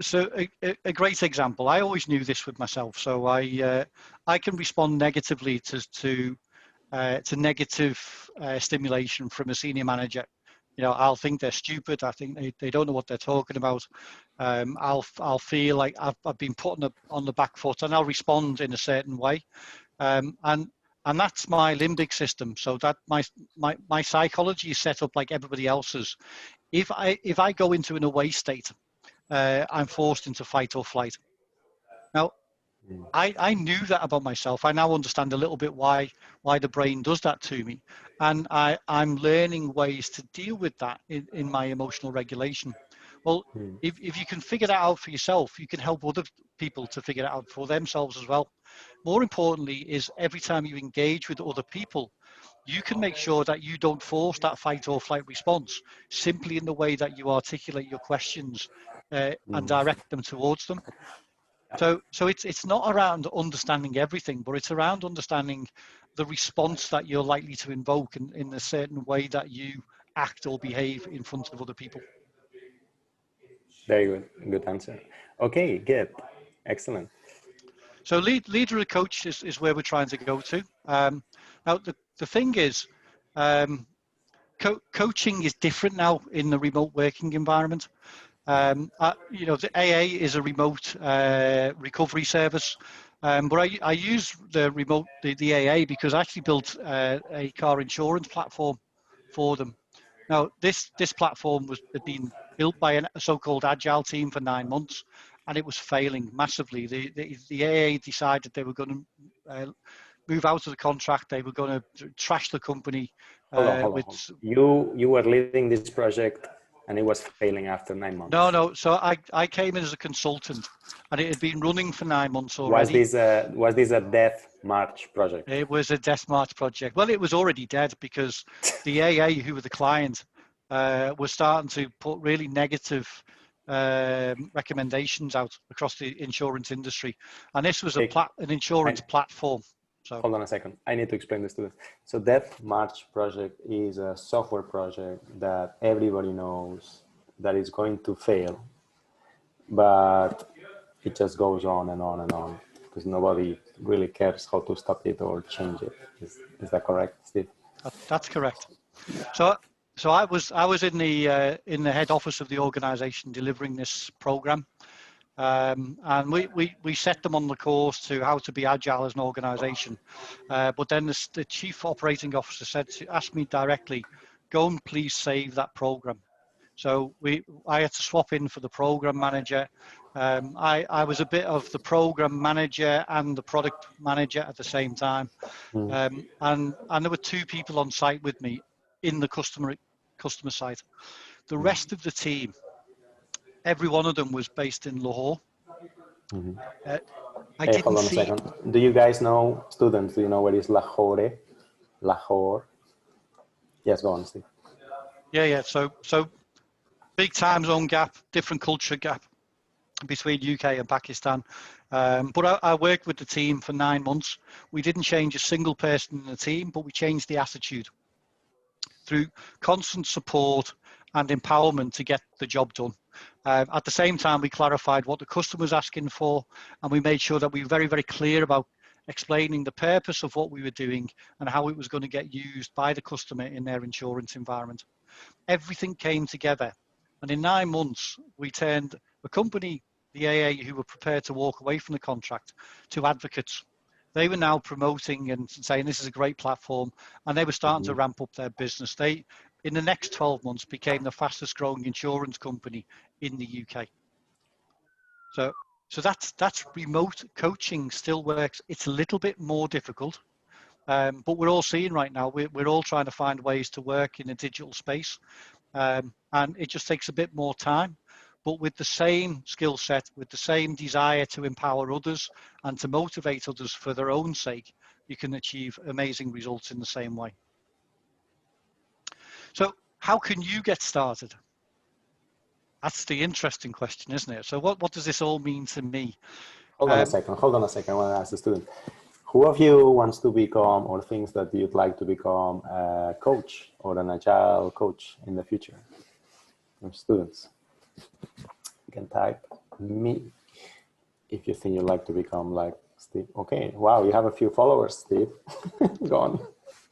a great example. I always knew this with myself. So I can respond negatively to negative stimulation from a senior manager. You know, I'll think they're stupid. I think they don't know what they're talking about. I'll feel like I've been put on the back foot, and I'll respond in a certain way. And that's my limbic system. So that my psychology is set up like everybody else's. If I go into an away state, I'm forced into fight or flight. Now, I knew that about myself. I now understand a little bit why the brain does that to me. And I'm learning ways to deal with that in my emotional regulation. Well, if you can figure that out for yourself, you can help other people to figure it out for themselves as well. More importantly is every time you engage with other people, you can make sure that you don't force that fight or flight response simply in the way that you articulate your questions and direct them towards them. So it's not around understanding everything, but it's around understanding the response that you're likely to invoke in a certain way that you act or behave in front of other people. Very good answer. Okay, good, excellent. So leader or coach is where we're trying to go to. Now the thing is, coaching is different now in the remote working environment. You know, the AA is a remote recovery service, but I use the AA because I actually built a car insurance platform for them. Now, this platform had been built by a so-called AGILE team for 9 months, and it was failing massively. The AA decided they were going to move out of the contract. They were going to trash the company. Hold on. You were leading this project and it was failing after 9 months. No. So I came in as a consultant, and it had been running for 9 months already. Was this a death march project? It was a death march project. Well, it was already dead because the AA, who were the client, was starting to put really negative recommendations out across the insurance industry, and this was an insurance platform. So hold on a second. I need to explain this to them. So Death March project is a software project that everybody knows that is going to fail, but it just goes on and on and on because nobody really cares how to stop it or change it. Is that correct, Steve? That's correct. So I was in the head office of the organization delivering this program. And we set them on the course to how to be agile as an organization. But then the chief operating officer asked me directly, go and please save that program, So I had to swap in for the program manager. I was a bit of the program manager and the product manager at the same time. And there were 2 people on site with me in the customer site. The rest of the team, every one of them was based in Lahore. I didn't hold on see. a second. Do you guys know, students, do you know where is Lahore? Lahore? Yes, go on, Steve. Yeah. So big time zone gap, different culture gap between UK and Pakistan. But I worked with the team for 9 months. We didn't change a single person in the team, but we changed the attitude through constant support and empowerment to get the job done. At the same time, we clarified what the customer was asking for, and we made sure that we were very, very clear about explaining the purpose of what we were doing and how it was going to get used by the customer in their insurance environment. Everything came together, and in 9 months, we turned a company, the AA, who were prepared to walk away from the contract, to advocates. They were now promoting and saying this is a great platform, and they were starting to ramp up their business. They, in the next 12 months, became the fastest growing insurance company in the UK. So that's remote coaching still works. It's a little bit more difficult, but we're all seeing right now, we're all trying to find ways to work in a digital space, and it just takes a bit more time. But with the same skill set, with the same desire to empower others and to motivate others for their own sake, you can achieve amazing results in the same way. So how can you get started? That's the interesting question, isn't it? So what does this all mean to me? Hold on a second. I want to ask the student. Who of you wants to become or thinks that you'd like to become a coach or an agile coach in the future? From students. You can type me if you think you'd like to become like Steve. Okay, wow, you have a few followers, Steve. Go on.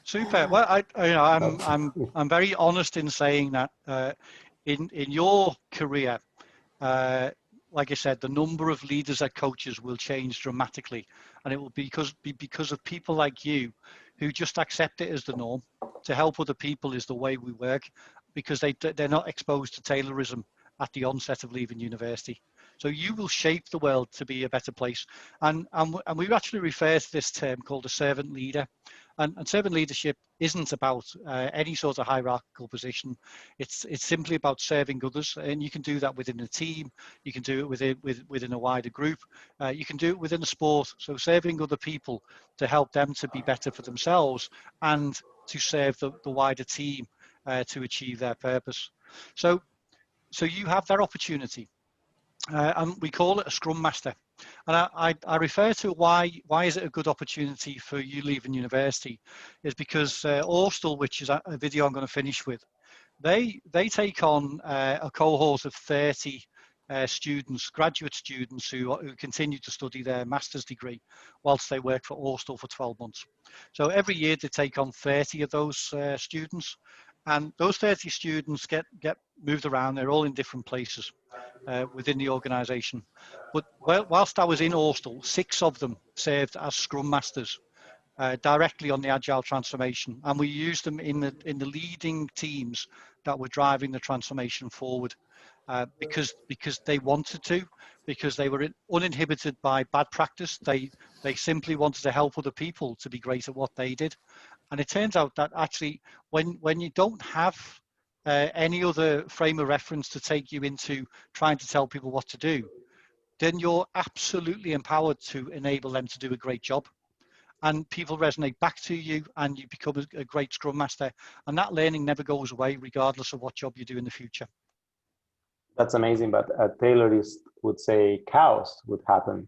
Super. Well, I'm very honest in saying that in your career, like I said, the number of leaders and coaches will change dramatically, and it will be because of people like you who just accept it as the norm. To help other people is the way we work, because they're not exposed to Taylorism at the onset of leaving university. So you will shape the world to be a better place. And we actually refer to this term called a servant leader. And servant leadership isn't about any sort of hierarchical position. It's simply about serving others, and you can do that within a team. You can do it within a wider group. You can do it within a sport. So serving other people to help them to be better for themselves and to serve the wider team to achieve their purpose. So you have that opportunity, and we call it a Scrum Master. And I refer to why is it a good opportunity for you leaving university, is because Orstal, which is a video I'm going to finish with, they take on a cohort of 30 students, graduate students who continue to study their master's degree whilst they work for Orstal for 12 months. So every year they take on 30 of those students, and those 30 students get moved around. They're all in different places within the organization. But whilst I was in Orstal, 6 of them served as Scrum Masters directly on the Agile transformation, and we used them in the leading teams that were driving the transformation forward, because they wanted to, because they were uninhibited by bad practice. They simply wanted to help other people to be great at what they did. And it turns out that actually when you don't have any other frame of reference to take you into trying to tell people what to do, then you're absolutely empowered to enable them to do a great job. And people resonate back to you, and you become a great Scrum Master. And that learning never goes away, regardless of what job you do in the future. That's amazing, but a Taylorist would say chaos would happen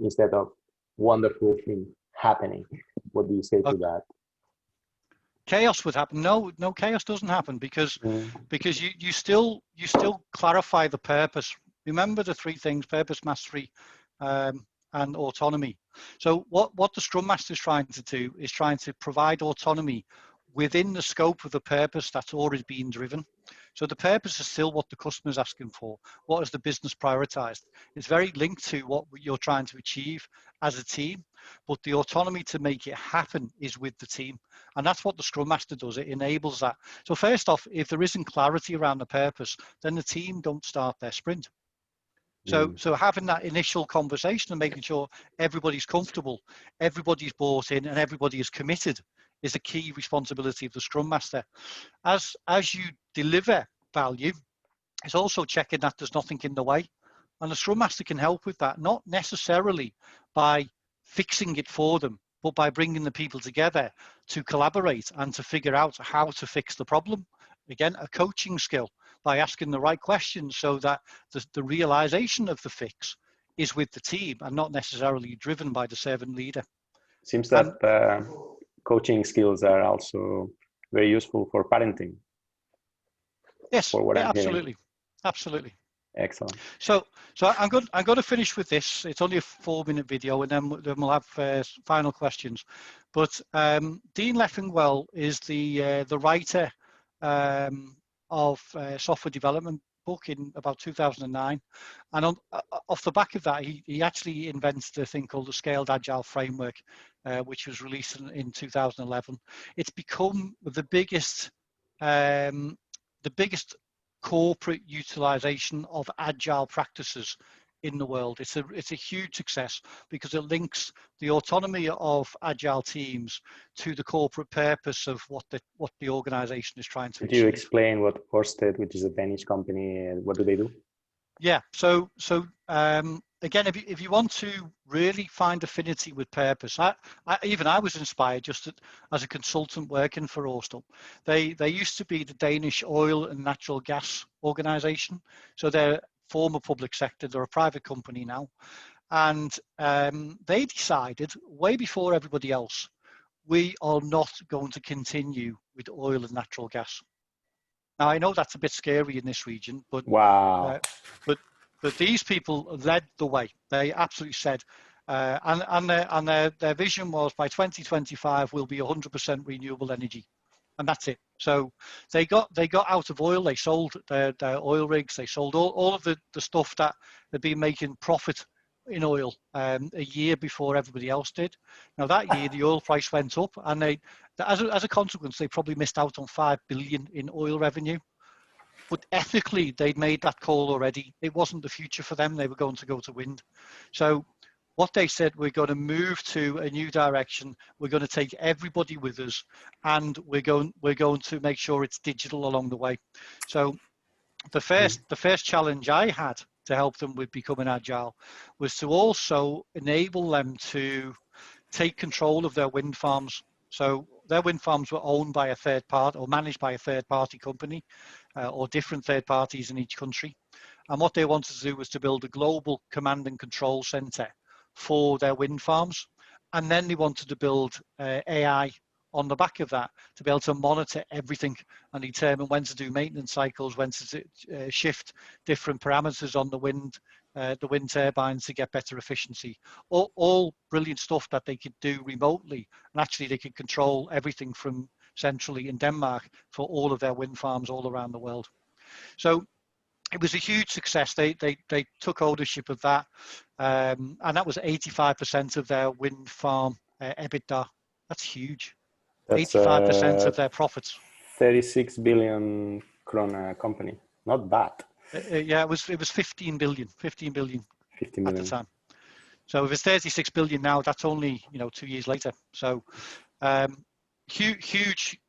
instead of wonderful thing happening. What do you say to that? Chaos would happen. No, chaos doesn't happen, because you still clarify the purpose. Remember the 3 things: purpose, mastery, and autonomy. So what the Scrum Master is trying to do is trying to provide autonomy within the scope of the purpose that's already been driven. So the purpose is still what the customer's asking for. What is the business prioritized? It's very linked to what you're trying to achieve as a team, but the autonomy to make it happen is with the team. And that's what the Scrum Master does. It enables that. So first off, if there isn't clarity around the purpose, then the team don't start their sprint. So having that initial conversation and making sure everybody's comfortable, everybody's bought in, and everybody is committed is a key responsibility of the Scrum Master. As you deliver value, it's also checking that there's nothing in the way. And the Scrum Master can help with that, not necessarily by fixing it for them, but by bringing the people together to collaborate and to figure out how to fix the problem. Again, a coaching skill, by asking the right questions so that the realization of the fix is with the team and not necessarily driven by the servant leader. Seems that coaching skills are also very useful for parenting. Yes, for what I'm absolutely, hearing. absolutely. Excellent. So I'm going to finish with this. It's only a 4-minute video, and then we'll have final questions. But Dean Leffingwell is the writer of software development book in about 2009, and off the back of that, he actually invents the thing called the Scaled Agile Framework, which was released in 2011. It's become the biggest corporate utilization of agile practices in the world. It's a huge success because it links the autonomy of agile teams to the corporate purpose of what the organization is trying to achieve. Could you explain what Orsted, which is a Danish company, what do they do? Yeah, so again, if you want to really find affinity with purpose, I was inspired just as a consultant working for Ørsted. They used to be the Danish oil and natural gas organization. So they're former public sector, they're a private company now. And they decided way before everybody else, we are not going to continue with oil and natural gas. Now, I know that's a bit scary in this region, but wow. But these people led the way. They absolutely said, and their vision was by 2025 we'll be 100% renewable energy, and that's it. So they got out of oil. They sold their oil rigs. They sold all of the stuff that had been making profit in oil a year before everybody else did. Now that year the oil price went up, and as a consequence they probably missed out on 5 billion in oil revenue. But ethically, they'd made that call already. It wasn't the future for them. They were going to go to wind. So what they said, we're going to move to a new direction. We're going to take everybody with us, and we're going to make sure it's digital along the way. So the first challenge I had to help them with becoming agile was to also enable them to take control of their wind farms. So their wind farms were owned by a third party or managed by a third party company or different third parties in each country. And what they wanted to do was to build a global command and control center for their wind farms. And then they wanted to build AI on the back of that to be able to monitor everything and determine when to do maintenance cycles, when to shift different parameters on the wind turbines to get better efficiency. All brilliant stuff that they could do remotely, and actually they could control everything from centrally in Denmark for all of their wind farms all around the world. So it was a huge success. They took ownership of that, and that was 85% of their wind farm EBITDA. That's huge. That's 85% of their profits. 36 billion krona company. Not bad. Yeah, it was 15 billion at the time. So if it's 36 billion now, that's only 2 years later. So huge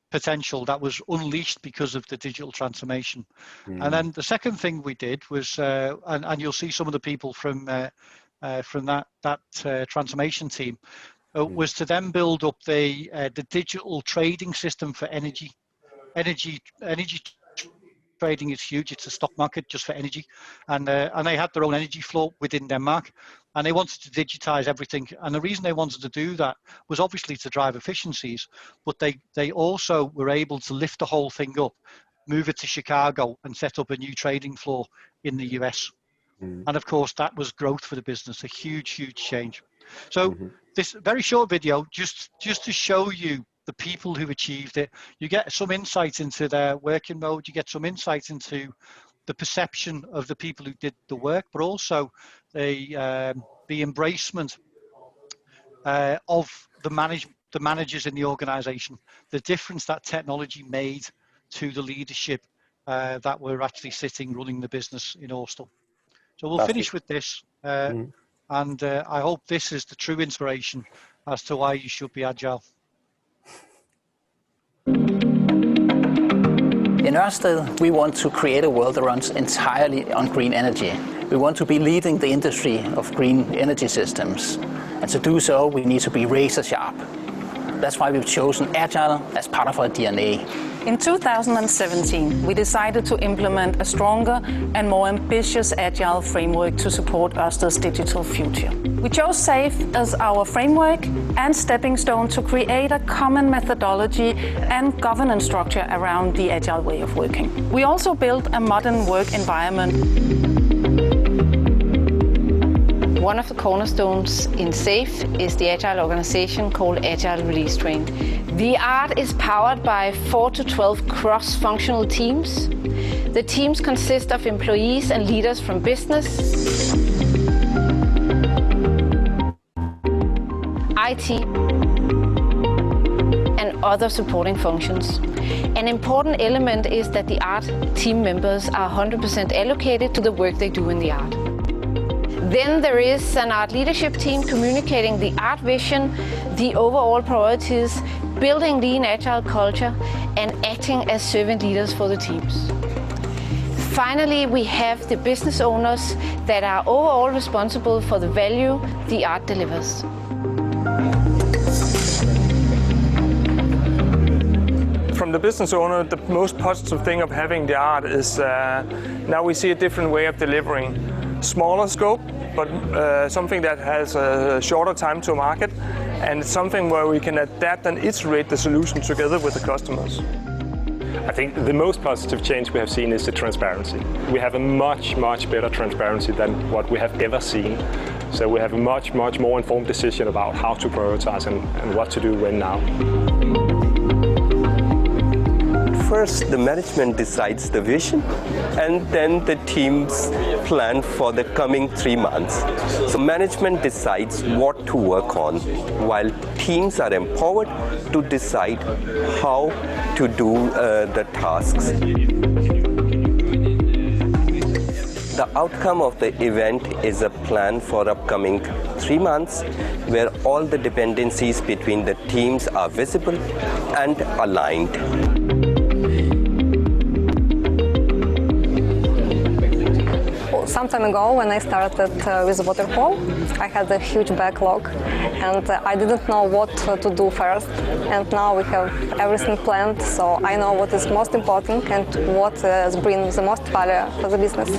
potential that was unleashed because of the digital transformation. And then the second thing we did was, and you'll see some of the people from that transformation team, was to then build up the digital trading system for energy. Energy trading is huge. It's a stock market just for energy, and they had their own energy floor within Denmark, and they wanted to digitize everything. And the reason they wanted to do that was obviously to drive efficiencies, but they also were able to lift the whole thing up, move it to Chicago, and set up a new trading floor in the US. And of course, that was growth for the business, a huge change. So this very short video, just to show you the people who achieved it. You get some insight into their working mode. You get some insight into the perception of the people who did the work, but also the embracement of the managers in the organization, the difference that technology made to the leadership that were actually sitting running the business in Austell. So we'll finish with this, and I hope this is the true inspiration as to why you should be agile. In Ørsted, we want to create a world that runs entirely on green energy. We want to be leading the industry of green energy systems. And to do so, we need to be razor sharp. That's why we've chosen Agile as part of our DNA. In 2017, we decided to implement a stronger and more ambitious Agile framework to support Ørsted's digital future. We chose SAFE as our framework and stepping stone to create a common methodology and governance structure around the Agile way of working. We also built a modern work environment. One of the cornerstones in SAFE is the Agile organization called Agile Release Train. The art is powered by 4 to 12 cross-functional teams. The teams consist of employees and leaders from business, IT, and other supporting functions. An important element is that the art team members are 100% allocated to the work they do in the art. Then there is an art leadership team communicating the art vision, the overall priorities, building lean agile culture, and acting as servant leaders for the teams. Finally, we have the business owners that are overall responsible for the value the art delivers. From the business owner, the most positive thing of having the art is now we see a different way of delivering. Smaller scope, but something that has a shorter time to market, and something where we can adapt and iterate the solution together with the customers. I think the most positive change we have seen is the transparency. We have a much better transparency than what we have ever seen. So we have a much more informed decision about how to prioritize and what to do when now. First, the management decides the vision, and then the teams plan for the coming 3 months. So management decides what to work on, while teams are empowered to decide how to do the tasks. The outcome of the event is a plan for upcoming 3 months, where all the dependencies between the teams are visible and aligned. Some time ago, when I started with Waterfall, I had a huge backlog and I didn't know what to do first. And now we have everything planned, so I know what is most important and what brings the most value for the business.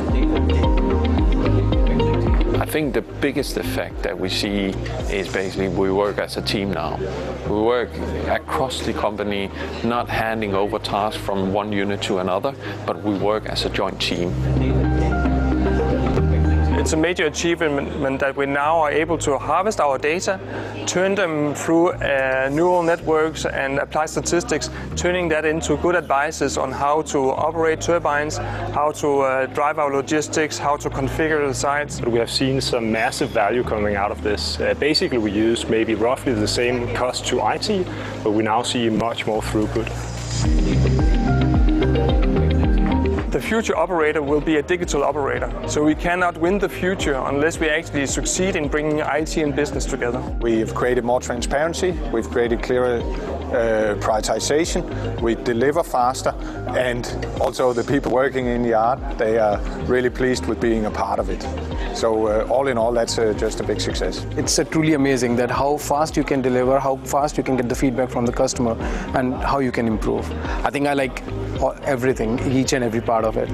I think the biggest effect that we see is basically we work as a team now. We work across the company, not handing over tasks from one unit to another, but we work as a joint team. It's a major achievement that we now are able to harvest our data, turn them through neural networks and apply statistics, turning that into good advices on how to operate turbines, how to drive our logistics, how to configure the sites. We have seen some massive value coming out of this. Basically, we use maybe roughly the same cost to IT, but we now see much more throughput. The future operator will be a digital operator, so we cannot win the future unless we actually succeed in bringing IT and business together. We've created more transparency, we've created clearer prioritization, we deliver faster, and also the people working in the art, they are really pleased with being a part of it. So all in all, that's just a big success. It's truly amazing that how fast you can deliver, how fast you can get the feedback from the customer, and how you can improve. I think I like everything, each and every part of it.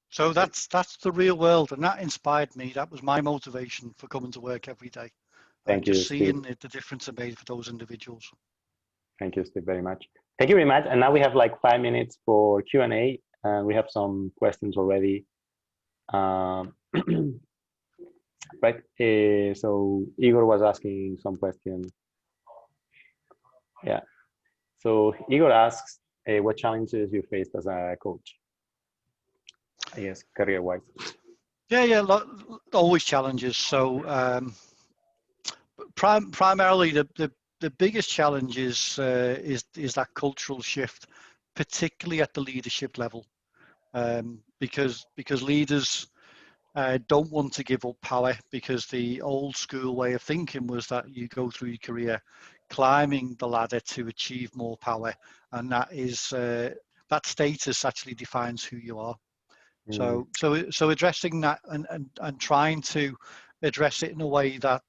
So that's the real world, and that inspired me. That was my motivation for coming to work every day. Thank you, just seeing Steve. the difference it made for those individuals. Thank you, Steve, very much. Thank you very much. And now we have like 5 minutes for Q&A. We have some questions already. Right. So Igor was asking some question. Yeah. So Igor asks, what challenges you faced as a coach? I guess career-wise. Yeah, always challenges. So primarily the biggest challenge is that cultural shift, particularly at the leadership level, because leaders don't want to give up power, because the old school way of thinking was that you go through your career climbing the ladder to achieve more power, and that is that status actually defines who you are. So addressing that and trying to address it in a way that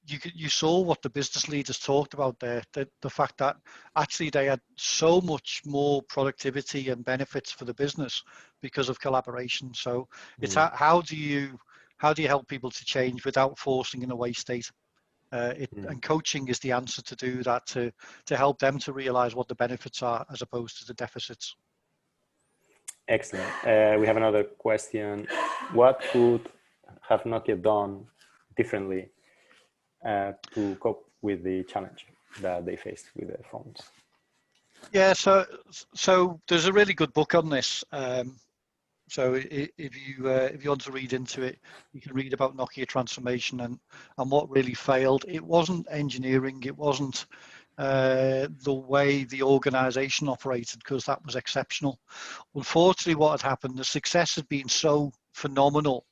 you saw what the business leaders talked about there, the fact that actually they had so much more productivity and benefits for the business because of collaboration. So it's how do you help people to change without forcing in a way state? And coaching is the answer to do that, to help them to realize what the benefits are as opposed to the deficits. Excellent. We have another question. What could have Nokia done differently to cope with the challenge that they faced with their phones? Yeah, so there's a really good book on this. So if you want to read into it, you can read about Nokia transformation and what really failed. It wasn't engineering, it wasn't the way the organization operated, because that was exceptional. Unfortunately, what had happened, the success had been so phenomenal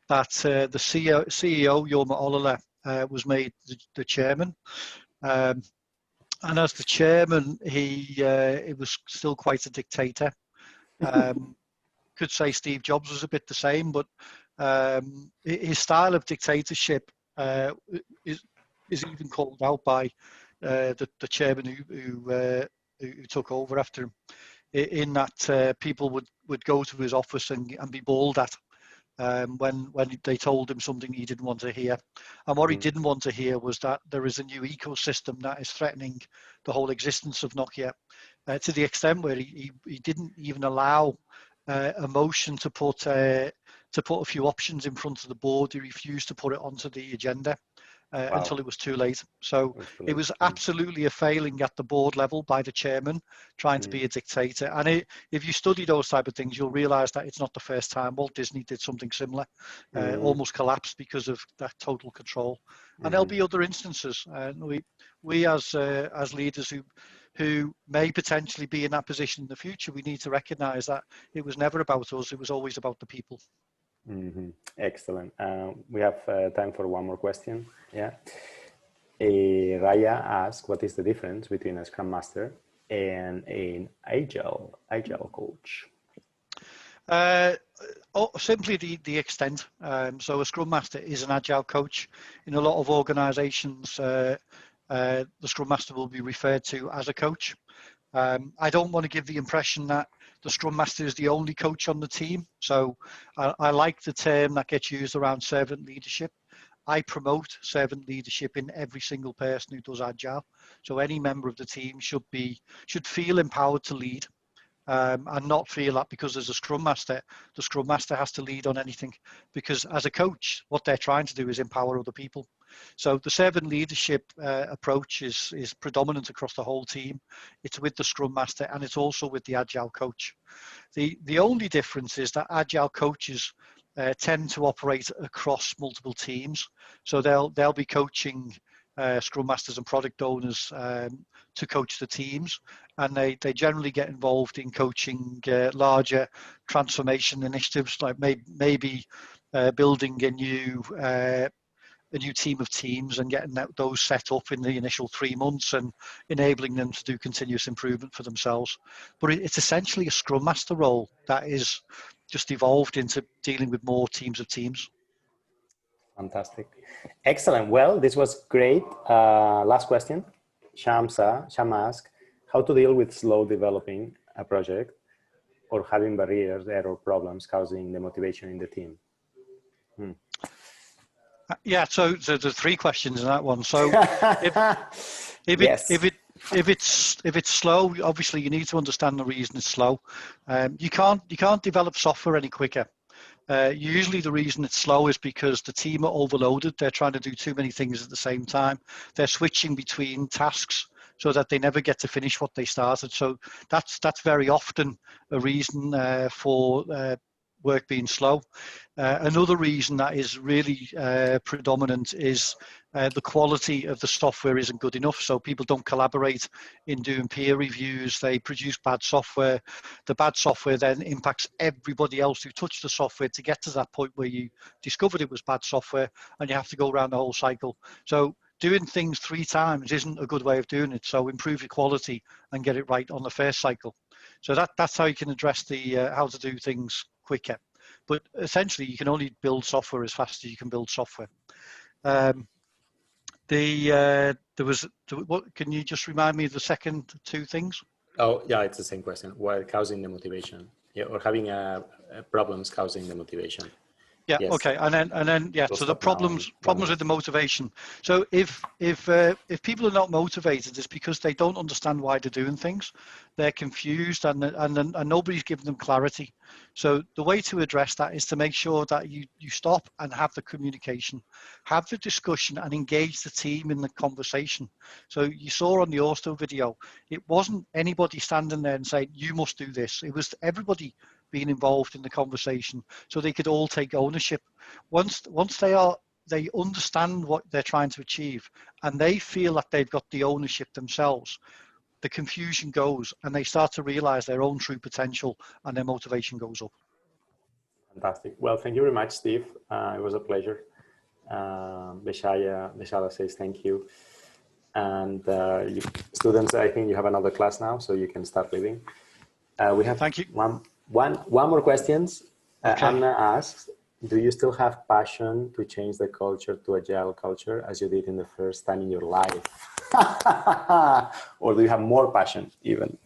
that the CEO Jorma Ollila was made the chairman. And as the chairman, he was still quite a dictator. Could say Steve Jobs was a bit the same, but his style of dictatorship is even called out by the chairman who took over after him, in that people would go to his office and be bawled at when they told him something he didn't want to hear. And what he didn't want to hear was that there is a new ecosystem that is threatening the whole existence of Nokia, to the extent where he didn't even allow a motion to put a few options in front of the board. He refused to put it onto the agenda until it was too late. So it was absolutely a failing at the board level by the chairman, trying to be a dictator. And if you study those type of things, you'll realize that it's not the first time. Walt Disney did something similar, almost collapsed because of that total control. And there'll be other instances. We as leaders who may potentially be in that position in the future, we need to recognize that it was never about us, it was always about the people. Excellent. We have time for one more question. Yeah. Raya asks, what is the difference between a Scrum Master and an Agile coach? Simply the extent. So a Scrum Master is an Agile coach. In a lot of organizations, the Scrum Master will be referred to as a coach. I don't want to give the impression that the Scrum Master is the only coach on the team. So I like the term that gets used around servant leadership. I promote servant leadership in every single person who does Agile. So any member of the team should feel empowered to lead. And not feel that because there's a Scrum Master, the Scrum Master has to lead on anything. Because as a coach, what they're trying to do is empower other people. So the servant leadership approach is predominant across the whole team. It's with the Scrum Master and it's also with the Agile coach. The only difference is that Agile coaches tend to operate across multiple teams. So they'll be coaching Scrum Masters and product owners to coach the teams, and they generally get involved in coaching larger transformation initiatives, like maybe building a new team of teams and getting those set up in the initial 3 months and enabling them to do continuous improvement for themselves. But it's essentially a Scrum Master role that is just evolved into dealing with more teams of teams. Fantastic. Excellent. Well, this was great. Last question. Sham asked, how to deal with slow developing a project or having barriers, error, problems causing the motivation in the team? Yeah, so there's 3 questions in that one. So if it's slow, obviously you need to understand the reason it's slow. You can't develop software any quicker. Usually the reason it's slow is because the team are overloaded. They're trying to do too many things at the same time. They're switching between tasks so that they never get to finish what they started. So that's very often a reason for work being slow. Another reason that is really predominant is the quality of the software isn't good enough. So people don't collaborate in doing peer reviews. They produce bad software. The bad software then impacts everybody else who touched the software to get to that point where you discovered it was bad software, and you have to go around the whole cycle. So doing things 3 times isn't a good way of doing it. So improve your quality and get it right on the first cycle. So that's how you can address the how to do things quicker. But essentially, you can only build software as fast as you can build software. There was what? Can you just remind me of the second 2 things? Oh yeah, it's the same question. What causing the motivation? Yeah, or having problems causing the motivation. Yeah. Yes. Okay. And then yeah. So the problems with the motivation. So if people are not motivated, it's because they don't understand why they're doing things. They're confused and nobody's giving them clarity. So the way to address that is to make sure that you stop and have the communication, have the discussion, and engage the team in the conversation. So you saw on the Orsto video, it wasn't anybody standing there and saying you must do this. It was everybody being involved in the conversation so they could all take ownership. Once they understand what they're trying to achieve and they feel that they've got the ownership themselves, the confusion goes and they start to realize their own true potential and their motivation goes up. Fantastic. Well, thank you very much, Steve. It was a pleasure. Beshaya says thank you. And students, I think you have another class now, so you can start leaving. We have thank you. One more questions. Okay. Anna asks, do you still have passion to change the culture to agile culture as you did in the first time in your life? Or do you have more passion even?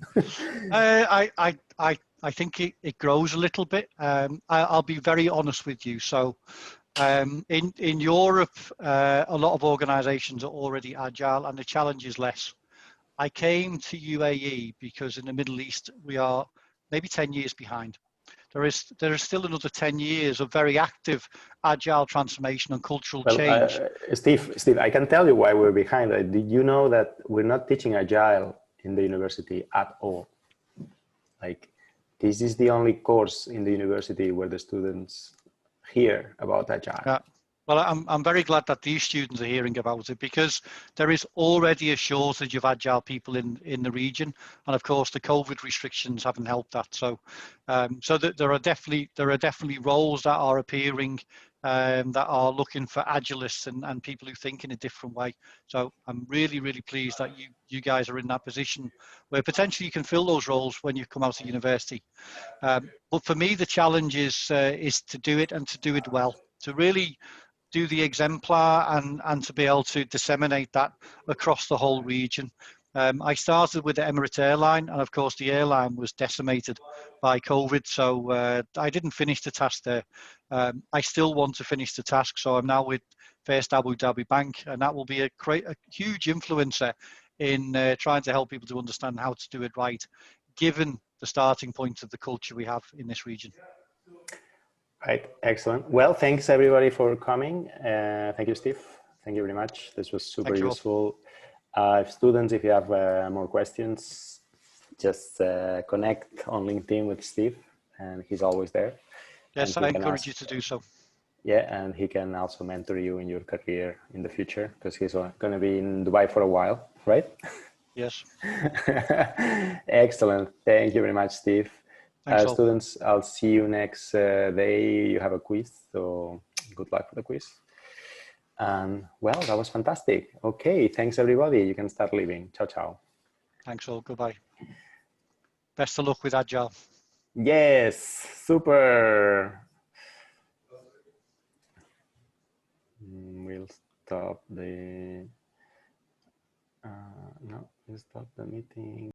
I think it grows a little bit. I'll be very honest with you. So in Europe, a lot of organizations are already agile and the challenge is less. I came to UAE because in the Middle East, we are maybe 10 years behind. There is still another 10 years of very active agile transformation and cultural change. Steve, I can tell you why we're behind. Did you know that we're not teaching agile in the university at all? Like, this is the only course in the university where the students hear about agile. Well, I'm very glad that these students are hearing about it because there is already a shortage of agile people in the region, and of course the COVID restrictions haven't helped that. So, there are definitely roles that are appearing that are looking for agilists and people who think in a different way. So I'm really pleased that you guys are in that position where potentially you can fill those roles when you come out of university. But for me, the challenge is to do it and to do it well, to really do the exemplar and to be able to disseminate that across the whole region. I started with the Emirates airline, and of course the airline was decimated by COVID, so I didn't finish the task there. I still want to finish the task, so I'm now with First Abu Dhabi Bank, and that will be a huge influencer in trying to help people to understand how to do it right, given the starting point of the culture we have in this region. Right, excellent. Well, thanks everybody for coming. Thank you, Steve. Thank you very much. This was super useful. Students, if you have more questions, just connect on LinkedIn with Steve, and he's always there. Yes, I encourage you to do so. Yeah, and he can also mentor you in your career in the future because he's going to be in Dubai for a while, right? Yes. Excellent. Thank you very much, Steve. Students, I'll see you next day. You have a quiz, so good luck for the quiz. And well, that was fantastic. Okay, thanks everybody. You can start leaving. Ciao, ciao. Thanks all. Goodbye. Best of luck with Agile. Yes, super. We'll stop the. No, we'll stop the meeting.